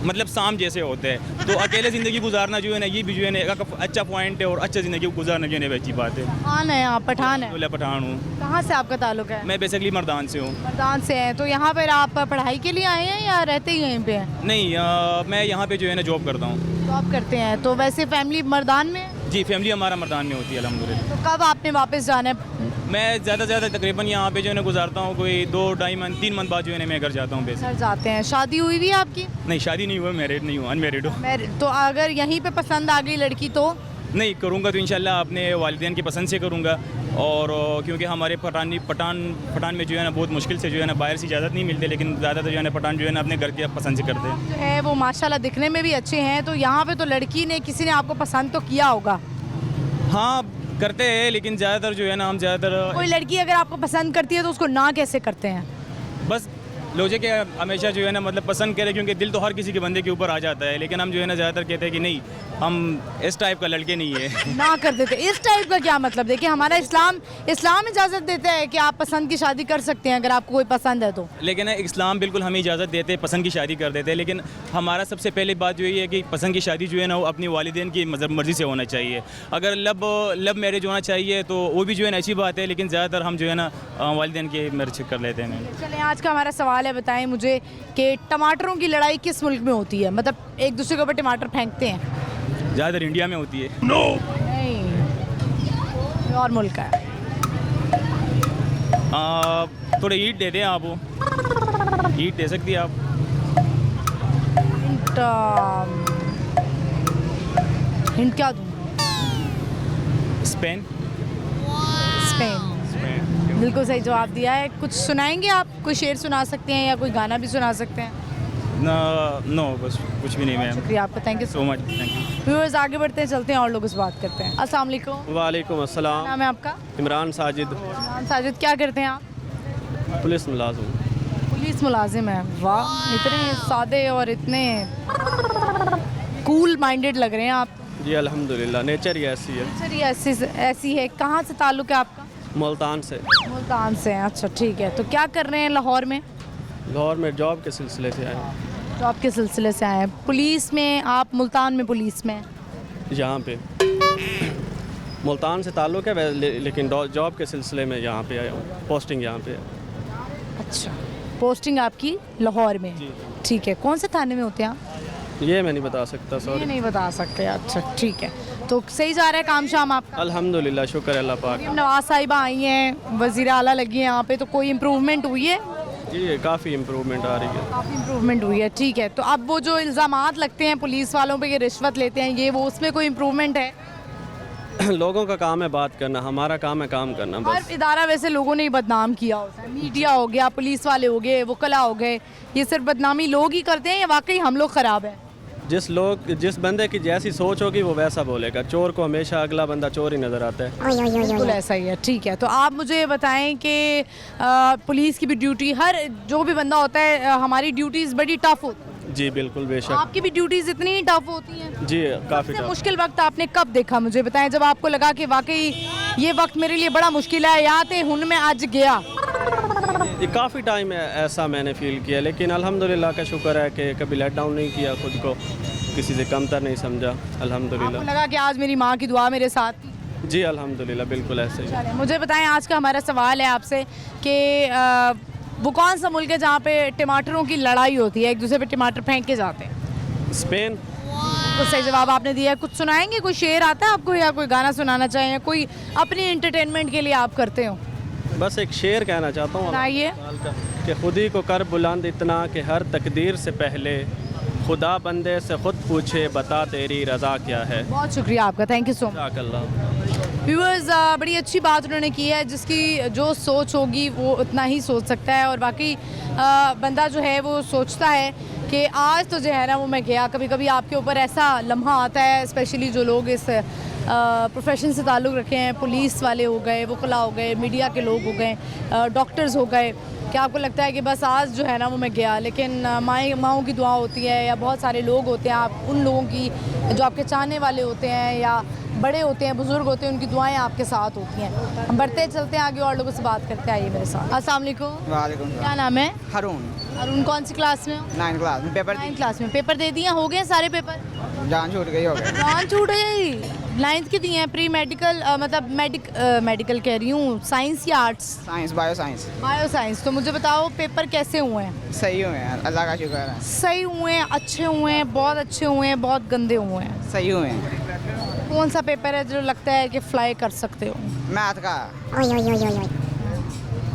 मतलब शाम जैसे होते हैं। तो अकेले ज़िंदगी गुजारना जो है ना, ये भी जो है ना एक अच्छा पॉइंट है, और अच्छा ज़िंदगी गुजारना जो है ना अच्छी बात है। पठान है आप? पठान है? मैं पठान हूँ। कहाँ से आपका ताल्लुक है? मैं बेसिकली मर्दान से हूँ। मर्दान से हैं। तो यहाँ पर आप पढ़ाई के लिए आए हैं या रहते ही यहीं पे हैं? नहीं, मैं यहाँ पे जो है ना जॉब करता हूँ। जॉब करते हैं। तो वैसे फैमिली मर्दान में है? जी, फैमिली हमारा मर्दान में होती है अल्हम्दुलिल्लाह। तो कब आपने वापस जाना है? मैं ज़्यादा से ज़्यादा तकरीबन यहाँ पे जो है ना गुजारता हूँ, कोई 2-2.5 मंथ 3 मंथ बाद जो है ना मैं घर जाता हूँ बेसिकली। घर जाते हैं। शादी हुई भी है आपकी? नहीं, शादी नहीं हुआ, मैरिड नहीं हूँ, अनमेरिड हूँ। तो अगर यहीं पे पसंद आ गई लड़की तो? नहीं करूँगा तो इंशाल्लाह अपने वालिदैन की पसंद से करूँगा। और क्योंकि हमारे पठान में जो है ना बहुत मुश्किल से जो है ना बाहर से इजाज़त नहीं मिलती, लेकिन ज़्यादातर जो है ना पठान जो है ना अपने घर के पसंद से करते हैं। जो है वो माशाल्लाह दिखने में भी अच्छे हैं। तो यहाँ पे तो लड़की ने किसी ने आपको पसंद तो किया होगा? हाँ करते हैं, लेकिन ज़्यादातर जो है ना हम ज़्यादातर कोई लड़की अगर आपको पसंद करती है तो उसको ना कैसे करते हैं? बस लॉजिक है हमेशा जो है ना मतलब पसंद करें, क्योंकि दिल तो हर किसी के बंदे के ऊपर आ जाता है, लेकिन हम जो है ना ज़्यादातर कहते हैं कि नहीं, हम इस टाइप का लड़के नहीं है। ना कर देते। इस टाइप का क्या मतलब? देखिए हमारा इस्लाम इजाज़त देता है कि आप पसंद की शादी कर सकते हैं अगर आपको कोई पसंद है तो। लेकिन इस्लाम बिल्कुल हमें इजाज़त देते हैं, पसंद की शादी कर देते हैं, लेकिन हमारा सबसे पहले बात जो ये है कि पसंद की शादी जो है ना वो अपनी वालिदैन की मर्ज़ी से होना चाहिए। अगर लव मैरिज होना चाहिए तो वो भी जो है ना अच्छी बात है, लेकिन ज़्यादातर हम जो है ना वालिदैन की मर्ज़ी कर लेते हैं। चलें, आज का हमारा सवाल है, बताएं मुझे कि टमाटरों की लड़ाई किस मुल्क में होती है? मतलब एक दूसरे के ऊपर टमाटर फेंकते हैं। ज़्यादातर इंडिया में होती है। नहीं, और मुल्क का है। थोड़े ईट दे दें आप, वो ईट दे सकती है आप। हिंट क्या दूँ? स्पेन। स्पेन। बिल्कुल सही जवाब दिया है। कुछ सुनाएंगे आप? कोई शेर सुना सकते हैं या कोई गाना भी सुना सकते हैं? नो बस कुछ भी नहीं मैम। शुक्रिया आपका, thank you so much, thank you. Viewers आगे बढ़ते हैं, चलते हैं और लोगों से बात करते हैं। अस्सलाम वालेकुम। वालेकुम अस्सलाम। नाम है आपका? इमरान साजिद। इमरान साजिद, क्या करते हैं आप? पुलिस मुलाजिम। पुलिस मुलाजिम है। वाह, इतने सादे और इतने कूल माइंडेड लग रहे हैं आप। जी अल्हम्दुलिल्लाह, नेचर ही ऐसी है। चलिए, ऐसी है। कहाँ से ताल्लुक है आपका? मुल्तान से। मुल्तान से। अच्छा ठीक है। तो क्या कर रहे हैं लाहौर में? लाहौर में जॉब के सिलसिले से आए हैं। जॉब के सिलसिले से आए हैं। पुलिस में? आप मुल्तान में पुलिस में? यहाँ पे मुल्तान से ताल्लुक़ है लेकिन जॉब के सिलसिले में यहाँ पे आया हूँ। पोस्टिंग यहाँ पे है। अच्छा, पोस्टिंग आपकी लाहौर में? ठीक है। कौन से थाने में होते हैं आप? ये मैं नहीं बता सकता, ये सॉरी। नहीं बता सकते। अच्छा ठीक है। तो सही जा रहा है काम शाम आपका? अल्हम्दुलिल्लाह, शुक्र अल्लाह पाक। नवाज साहिबा आई हैं, वज़ीर आला लगी हैं यहाँ पे, तो कोई इम्प्रूवमेंट हुई है? जी काफ़ी इम्प्रूवमेंट आ रही है। काफ़ी इम्प्रूवमेंट हुई है। ठीक है। तो अब वो जो इल्ज़ामात लगते हैं पुलिस वालों पे, ये रिश्वत लेते हैं, ये वो, उसमें कोई इम्प्रूवमेंट है? लोगों का काम है बात करना, हमारा काम है काम करना हर बस। इदारा वैसे लोगों ने ही बदनाम किया होता है। मीडिया हो गया, पुलिस वाले हो गए, वकला हो गए, ये सिर्फ बदनामी लोग ही करते हैं या वाकई हम लोग ख़राब हैं? जिस बंदे की जैसी सोच होगी वो वैसा बोलेगा। चोर को हमेशा अगला बंदा चोर ही नज़र आता है। बिल्कुल ऐसा ही है। ठीक है। तो आप मुझे बताएं कि पुलिस की भी ड्यूटी, हर जो भी बंदा होता है, हमारी ड्यूटीज़ बड़ी टफ होती है। जी बिल्कुल, बेशक। आपकी भी ड्यूटीज़ इतनी टफ होती हैं? जी काफ़ी सबसे टफ। मुश्किल वक्त आपने कब देखा, मुझे बताएं, जब आपको लगा कि वाकई ये वक्त मेरे लिए बड़ा मुश्किल है, या ते हुन मैं आज गया? ये काफ़ी टाइम ऐसा मैंने फ़ील किया, लेकिन अल्हम्दुलिल्लाह का शुक्र है कि कभी लेट डाउन नहीं किया, खुद को किसी से कमतर नहीं समझा। अल्हम्दुलिल्लाह। आपको लगा कि आज मेरी माँ की दुआ मेरे साथ थी? जी अल्हम्दुलिल्लाह, बिल्कुल ऐसे ही। चलें, मुझे बताएं, आज का हमारा सवाल है आपसे कि वो कौन सा मुल्क है जहाँ पे टमाटरों की लड़ाई होती है, एक दूसरे पे टमाटर फेंक के जाते हैं? स्पेन। तो सही जवाब आपने दिया है। कुछ सुनाएंगे? कोई शेर आता है आपको या कोई गाना सुनाना चाहें, या कोई अपनी एंटरटेनमेंट के लिए आप करते हो? बस एक शेर कहना चाहता हूँ सुनाइए। कि खुद ही को कर बुलंद इतना कि हर तकदीर से पहले खुदा बंदे से खुद पूछे बता तेरी रज़ा क्या है। बहुत शुक्रिया आपका, thank you so much. Allah. Viewers, बड़ी अच्छी बात उन्होंने की है। जिसकी जो सोच होगी वो उतना ही सोच सकता है, और बाकी बंदा जो है वो सोचता है कि आज तो जो है ना वो मैं गया। कभी कभी आपके ऊपर ऐसा लम्हा आता है, स्पेशली जो लोग इस प्रोफेशन से ताल्लुक़ रखे हैं, पुलिस वाले हो गए, वकला हो गए, मीडिया के लोग हो गए, डॉक्टर्स हो गए, कि आपको लगता है कि बस आज जो है ना वो मैं गया। लेकिन माओं की दुआ होती है, या बहुत सारे लोग होते हैं, आप उन लोगों की जो आपके चाहने वाले होते हैं, या बड़े होते हैं, बुजुर्ग होते हैं, उनकी दुआएं आपके साथ होती हैं। हम बढ़ते चलते हैं आगे और लोगों से बात करते हैं, आइए मेरे साथ। अस्सलाम वालेकुम। वालेकुम क्या नाम है? हरून अरुण। कौन सी क्लास में हो? 9 क्लास में पेपर 9th क्लास में। पेपर दे दिए? हो गए सारे पेपर? जान छूट गई हो गई। जान छूट गई। 9th की दिए हैं? प्री मेडिकल मतलब मेडिकल कह रही हूँ, साइंस या arts? Science bio science bio science. तो मुझे बताओ पेपर कैसे हुए हैं? सही हुए हैं, अल्लाह का शुक्र है। सही हुए हैं, अच्छे हुए हैं, बहुत अच्छे हुए हैं, बहुत गंदे हुए हैं? सही हुए हैं। कौन सा पेपर है जो लगता है कि फ्लाई कर सकते हो? मैथ का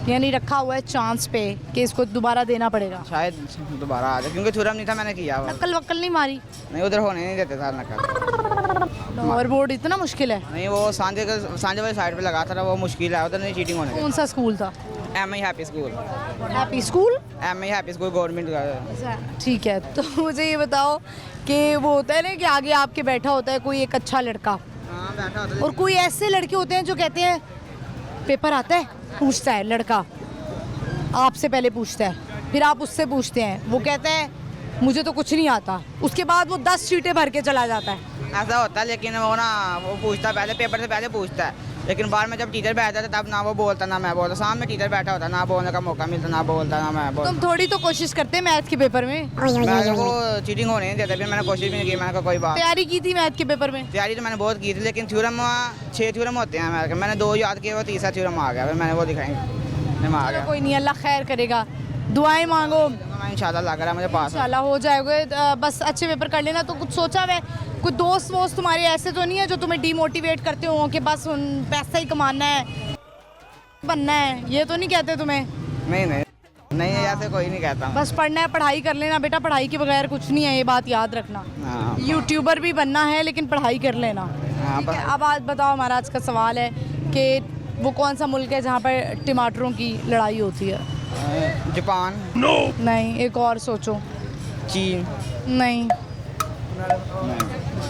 यानी रखा हुआ है चांस पे कि इसको दोबारा देना पड़ेगा? शायद दोबारा आ जाए, क्योंकि थ्योरम नहीं था, मैंने किया हुआ। नकल वक्ल नहीं मारी? नहीं, उधर होने नहीं देते था नकल। लाहौर बोर्ड इतना मुश्किल है? नहीं, वो सांझे वाली साइड पे लगा था, वो मुश्किल है, उधर नहीं चीटिंग होने कौन सा स्कूल था? देते। M I happy school. Happy school? M I happy school government का। ठीक है, तो मुझे ये बताओ कि वो होता है ना कि आगे आपके बैठा होता है कोई एक अच्छा लड़का, हाँ, बैठा होता और कोई ऐसे लड़के होते हैं जो कहते हैं पेपर आता है, पूछता है लड़का, आपसे पहले पूछता है, फिर आप उससे पूछते हैं, वो कहता है मुझे तो कुछ नहीं आता, उसके बाद वो 10 शीटें भर के चला जाता है। ऐसा होता है, लेकिन वो ना वो पूछता पहले, पेपर से पहले पूछता है, लेकिन बाद में जब टीचर बैठता था तब ना वो बोलता ना मैं बोलता। सामने टीचर बैठा होता, ना बोलने का मौका मिलता, ना बोलता ना मैं बोलता। तुम थोड़ी तो कोशिश करते हैं मैथ के पेपर में? मैं वो चीटिंग होने नहीं देता, फिर मैंने कोशिश भी नहीं की। मैंने कहा कोई बात। तैयारी की थी मैथ के पेपर में? तैयारी तो मैंने बहुत की थी, लेकिन थ्योरम 6 थ्योरम होते हैं, मैंने 2 याद किए, वो तीसरा थ्योरम आ गया, फिर मैंने वो दिखाई मैं आ गया। कोई नहीं, अल्लाह खैर करेगा, दुआएं मांगो, मैं इंशाल्लाह लग रहा है मुझे पास। इंशाल्लाह हो जाएगा। बस अच्छे पेपर कर लेना। तो कुछ सोचा है? कुछ दोस्त वोस्त तुम्हारे ऐसे तो नहीं है जो तुम्हें डीमोटिवेट करते हो कि बस पैसा ही कमाना है, बनना है, ये तो नहीं कहते तुम्हें? नहीं नहीं नहीं, ऐसे कोई नहीं कहता। बस पढ़ना है, पढ़ाई कर लेना बेटा, पढ़ाई के बगैर कुछ नहीं है, ये बात याद रखना। हाँ, यूट्यूबर भी बनना है लेकिन पढ़ाई कर लेना। हाँ, ठीक है, अब आज बताओ, हमारा आज का सवाल है कि वो कौन सा मुल्क है जहाँ पर टमाटरों की लड़ाई होती है? जापान। नहीं, एक और सोचो। चीन। नहीं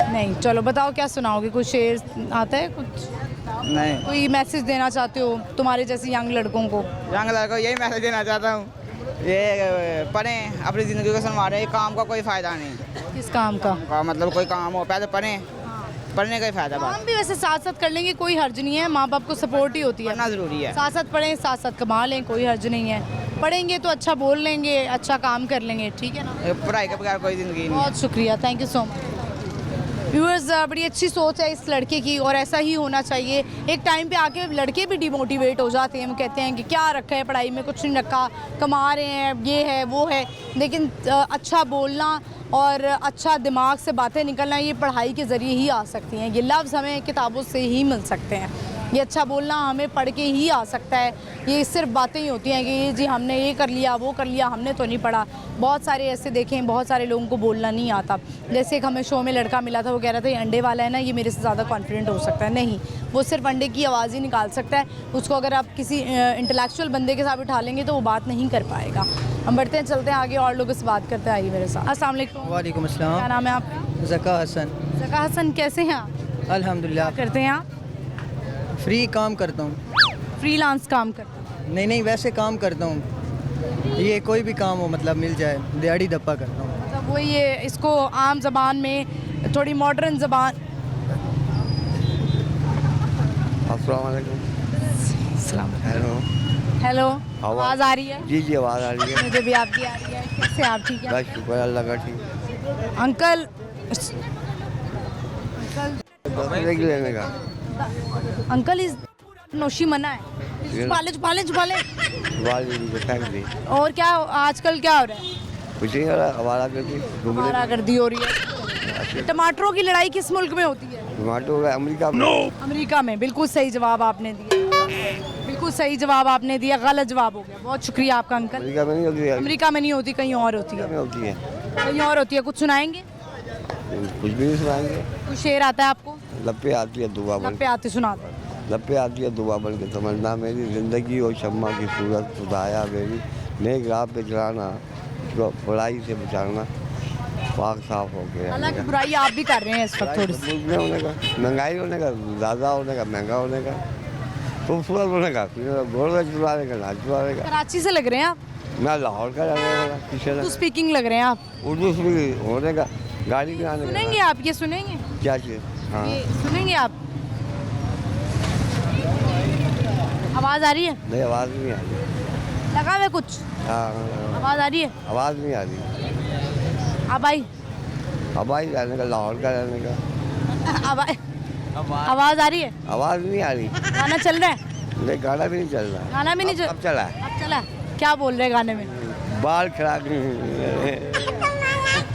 नहीं, चलो बताओ क्या सुनाओगे? कुछ शेर आता है? कुछ नहीं। कोई मैसेज देना चाहते हो तुम्हारे जैसे यंग लड़कों को? यंग लड़कों यही मैसेज देना चाहता हूँ, ये पढ़ें, अपनी ज़िंदगी को संवारें, काम का कोई फ़ायदा नहीं। किस काम का? मतलब कोई काम हो, पहले पढ़ें, पढ़ने का ही फ़ायदा। काम भी वैसे साथ साथ कर लेंगे, कोई हर्ज नहीं है, माँ बाप को सपोर्ट ही होती है। पढ़ना ज़रूरी है। साथ साथ पढ़ें, साथ साथ कमा लें, कोई हर्ज नहीं है। पढ़ेंगे तो अच्छा बोल लेंगे, अच्छा काम कर लेंगे, ठीक है ना? पढ़ाई के बगैर कोई ज़िंदगी नहीं है। बहुत शुक्रिया, thank you so much. Viewers, बड़ी अच्छी सोच है इस लड़के की और ऐसा ही होना चाहिए। एक टाइम पे आके लड़के भी डिमोटिवेट हो जाते हैं, वो कहते हैं कि क्या रखा है पढ़ाई में, कुछ नहीं रखा, कमा रहे हैं, ये है वो है। लेकिन अच्छा बोलना और अच्छा दिमाग से बातें निकलना, ये पढ़ाई के ज़रिए ही आ सकती हैं। ये लफ्ज़ हमें किताबों से ही मिल सकते हैं। ये अच्छा बोलना हमें पढ़ के ही आ सकता है। ये सिर्फ बातें ही होती हैं कि ये जी हमने ये कर लिया, वो कर लिया, हमने तो नहीं पढ़ा। बहुत सारे ऐसे देखें, बहुत सारे लोगों को बोलना नहीं आता। जैसे एक हमें शो में लड़का मिला था, वो कह रहा था ये अंडे वाला है ना, ये मेरे से ज़्यादा कॉन्फिडेंट हो सकता है। नहीं, वो सिर्फ अंडे की आवाज़ ही निकाल सकता है। उसको अगर आप किसी इंटेलेक्चुअल बंदे के साथ बिठा लेंगे तो वो बात नहीं कर पाएगा। हम बढ़ते हैं, चलते हैं आगे और लोगों से बात करते हैं। आइए मेरे साथ। अस्सलाम वालेकुम। वालेकुम अस्सलाम। क्या नाम है आपका? ज़का हसन। ज़का हसन, कैसे हैं आप? अल्हम्दुलिल्लाह। क्या करते हैं आप? फ्री काम करता हूँ। फ्रीलांस काम करते हैं? नहीं, वैसे काम करता हूँ, ये कोई भी काम हो मतलब मिल जाए, दिहाड़ी दप्पा करता हूँ। मतलब वो ये इसको आम ज़बान में, थोड़ी मॉडर्न ज़बान। अस्सलाम वालेकुम। हेलो। हेलो, आवाज़ आ रही है? जी जी, आवाज़ आ रही है। मुझे भी आपकी आ रही है। कैसे आप? ठीक है, बस शुक्र अल्लाह का। ठीक अंकल। लेने का अंकल इस नोशी मना है। छुपा ले। फेंक दी। और क्या आजकल क्या हो रहा है? कुछ नहीं हो रहा, हमारा हमारा गर्दी हो रही है। टमाटरों की लड़ाई किस मुल्क में होती है? टमाटो अमेरिका में। अमेरिका में। बिल्कुल सही जवाब आपने दिया, बिल्कुल सही जवाब आपने दिया। गलत जवाब हो गया। बहुत शुक्रिया आपका अंकल। अमेरिका में नहीं होती है। अमेरिका में नहीं होती, कहीं और होती है। होती है, कहीं और होती है। कुछ सुनाएंगे? कुछ भी नहीं सुनाएंगे। कुछ शेर आता है आपको? लपे आती है दुआ बन पे आते सुना दो। लपे आती है दुआ बन के समझना, मेरी ज़िंदगी और शम्मा की सूरत खुदाया मेरी, नेक राह पे चलाना, बुराई से बचाना, पाक साफ हो गया। हालांकि बुराई आप भी कर रहे हैं इस वक्त थोड़ी सी। होने का, महंगाई होने का, ज़्यादा होने का, महंगा होने का, खूबसूरत होने का, गोल चुराने का, नाच चुराने का। कराची से लग रहे हैं आप? मैं लाहौर का रहने वाला। उर्दू स्पीकिंग लग रहे हैं आप। उर्दू स्पीकिंग होने का, गाड़ी चलाने का। सुनेंगे आप? ये सुनेंगे क्या चीज़? हाँ, ये सुनेंगे आप? आवाज़ आ रही है? नहीं आवाज़ नहीं आ रही। लगा हुआ है कुछ? हाँ आवाज़ आ रही है? आवाज़ नहीं आ रही। अब आई? अब आई रहने का, लाहौर का रहने का। आवाज़ आ रही है? आवाज़ नहीं आ रही। गाना चल रहा है? नहीं गाना भी नहीं चल रहा। गाना भी नहीं चल, अब चला है। अब चला है। क्या बोल रहे हैं गाने में? बाल खराब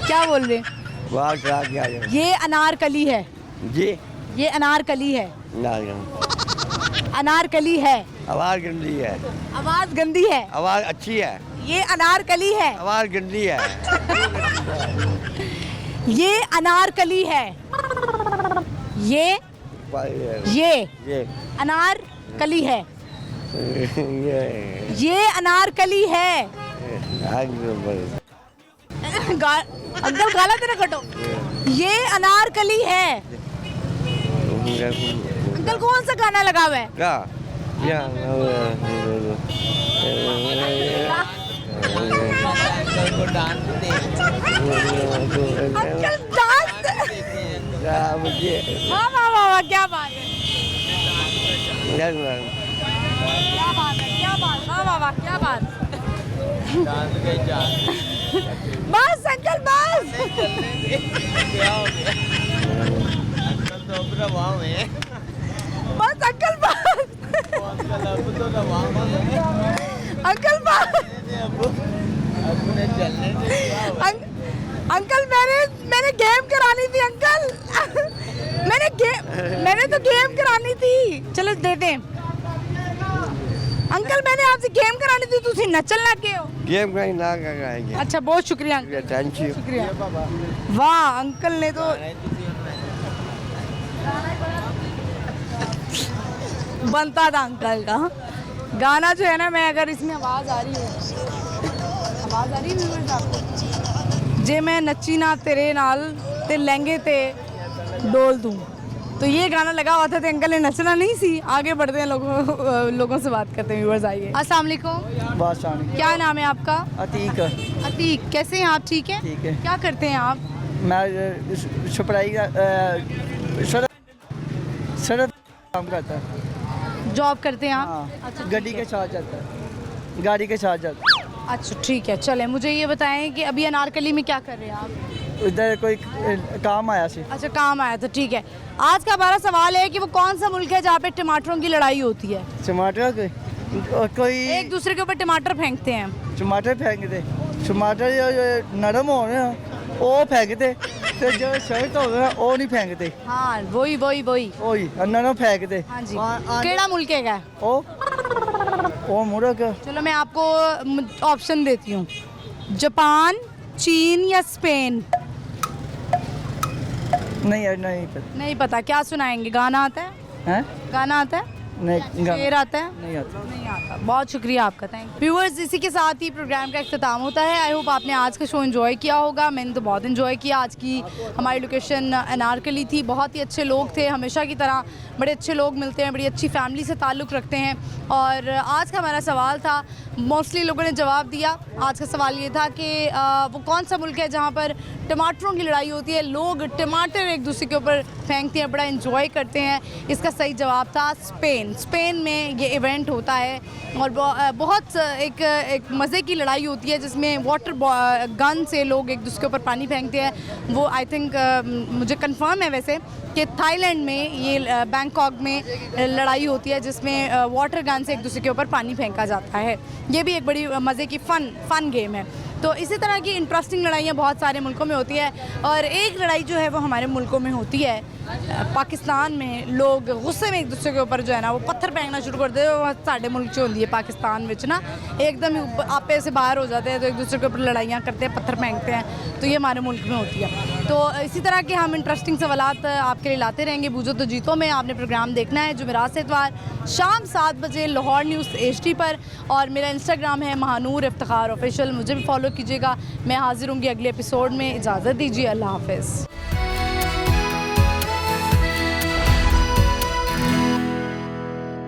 क्या बोल रहे हैं? बाल खराब किया जाए। ये अनारकली है। जी ये अनारकली है। अनारकली है। आवाज़ गंदी है। आवाज़ गंदी है। आवाज़ अच्छी है। ये अनारकली है। आवाज़ गंदी है। ये अनारकली है। ये अनारकली है। ये अनारकली है। अंकल गाला तेरा कटो। ये अनारकली है। अंकल कौन सा गाना लगा हुआ है? क्या अंकल डांस। वाह वाह वाह वाह, क्या बात है, क्या बात है, क्या बात, वाह वाह वाह, क्या बात। बस अंकल बस। बस अंकल बस। अंकल बस। अंकल मैंने गेम करानी थी अंकल। मैंने तो गेम करानी थी। चलो दे दे अंकल, मैंने आपसे गेम करानी थी, तुसी नचन लग गए हो। गेम कहीं ना कराएंगे। अच्छा बहुत शुक्रिया अंकल, थैंक यू। शुक्रिया। वाह अंकल ने तो बनता था अंकल का गाना जो है ना। मैं अगर इसमें आवाज़ आ रही है आपको, जे मैं नच्ची ना तेरे नाल ते लहंगे ते डोल दूँ, तो ये गाना लगा हुआ था तो अंकल ने नचना नहीं सी। आगे बढ़ते हैं, लोगों से बात करते हैं। व्यूअर्स आइए। अस्सलाम वालेकुम। क्या नाम है आपका? अतीक। अतीक, कैसे हैं आप? ठीक है। ठीक है। क्या करते हैं आप? मैं छपड़ाई सड़क काम करता है। जॉब करते हैं आप? हाँ। अच्छा, गाड़ी के साथ जाता है, गाड़ी के साथ जाता है। अच्छा ठीक है। चले मुझे ये बताएं कि अभी अनारकली में क्या कर रहे हैं आप? इधर कोई काम आया सी। अच्छा काम आया था, ठीक है। आज का हमारा सवाल है कि वो कौन सा मुल्क है जहाँ पे टमाटरों की लड़ाई होती है? टमाटर कोई एक दूसरे के ऊपर टमाटर फेंकते हैं। टमाटर फेंकते, टमाटर नरम हो रहे हैं वो फेंकते, तो जो सख्त हो रहे हैं वो नहीं फेंकते। हाँ वही वही वही वही नरम फेंकते। हाँ जी। केड़ा मुल्क है? वो मुल्क। चलो मैं आपको ऑप्शन देती हूँ, जापान, चीन या स्पेन। नहीं पता। क्या सुनाएंगे? गाना आता है? गाना आता है? नहीं। शेर आता है? नहीं आता। बहुत शुक्रिया आपका, थैंक यू। व्यूअर्स, इसी के साथ ही प्रोग्राम का इख्तिताम होता है। आई होप आपने आज का शो एंजॉय किया होगा। मैंने तो बहुत एंजॉय किया। आज की हमारी लोकेशन अनारकली थी। बहुत ही अच्छे लोग थे, हमेशा की तरह बड़े अच्छे लोग मिलते हैं, बड़ी अच्छी फैमिली से ताल्लुक़ रखते हैं। और आज का हमारा सवाल था, मोस्टली लोगों ने जवाब दिया। आज का सवाल ये था कि वो कौन सा मुल्क है जहाँ पर टमाटरों की लड़ाई होती है, लोग टमाटर एक दूसरे के ऊपर फेंकते हैं, बड़ा एंजॉय करते हैं। इसका सही जवाब था स्पेन में ये इवेंट होता है और बहुत एक मज़े की लड़ाई होती है जिसमें वाटर गन से लोग एक दूसरे के ऊपर पानी फेंकते हैं। वो आई थिंक मुझे कंफर्म है वैसे कि थाईलैंड में ये बैंकॉक में लड़ाई होती है जिसमें वाटर गन से एक दूसरे के ऊपर पानी फेंका जाता है। ये भी एक बड़ी मज़े की फ़न गेम है। तो इसी तरह की इंटरेस्टिंग लड़ाइयाँ बहुत सारे मुल्कों में होती है और एक लड़ाई जो है वो हमारे मुल्कों में होती है। पाकिस्तान में लोग गुस्से में एक दूसरे के ऊपर जो है ना वो पत्थर फेंकना शुरू कर देते हैं। वो साढ़े मुल्क जो होती है पाकिस्तान में ना एकदम आपे से बाहर हो जाते हैं, तो एक दूसरे के ऊपर लड़ाइयाँ करते हैं, पत्थर फेंकते हैं। तो ये हमारे मुल्क में होती है। तो इसी तरह के हम इंटरेस्टिंग सवालात आपके लिए लाते रहेंगे बूझो तो जीतो में। आपने प्रोग्राम देखना है जुमेरात से इतवार शाम 7 बजे लाहौर न्यूज़ HD पर। और मेरा इंस्टाग्राम है महानूर इफ्तिखार ऑफिशियल, मुझे भी फॉलो कीजिएगा। मैं हाजिर होंगी अगले एपिसोड में। इजाज़त दीजिए, अल्लाह हाफ़िज़।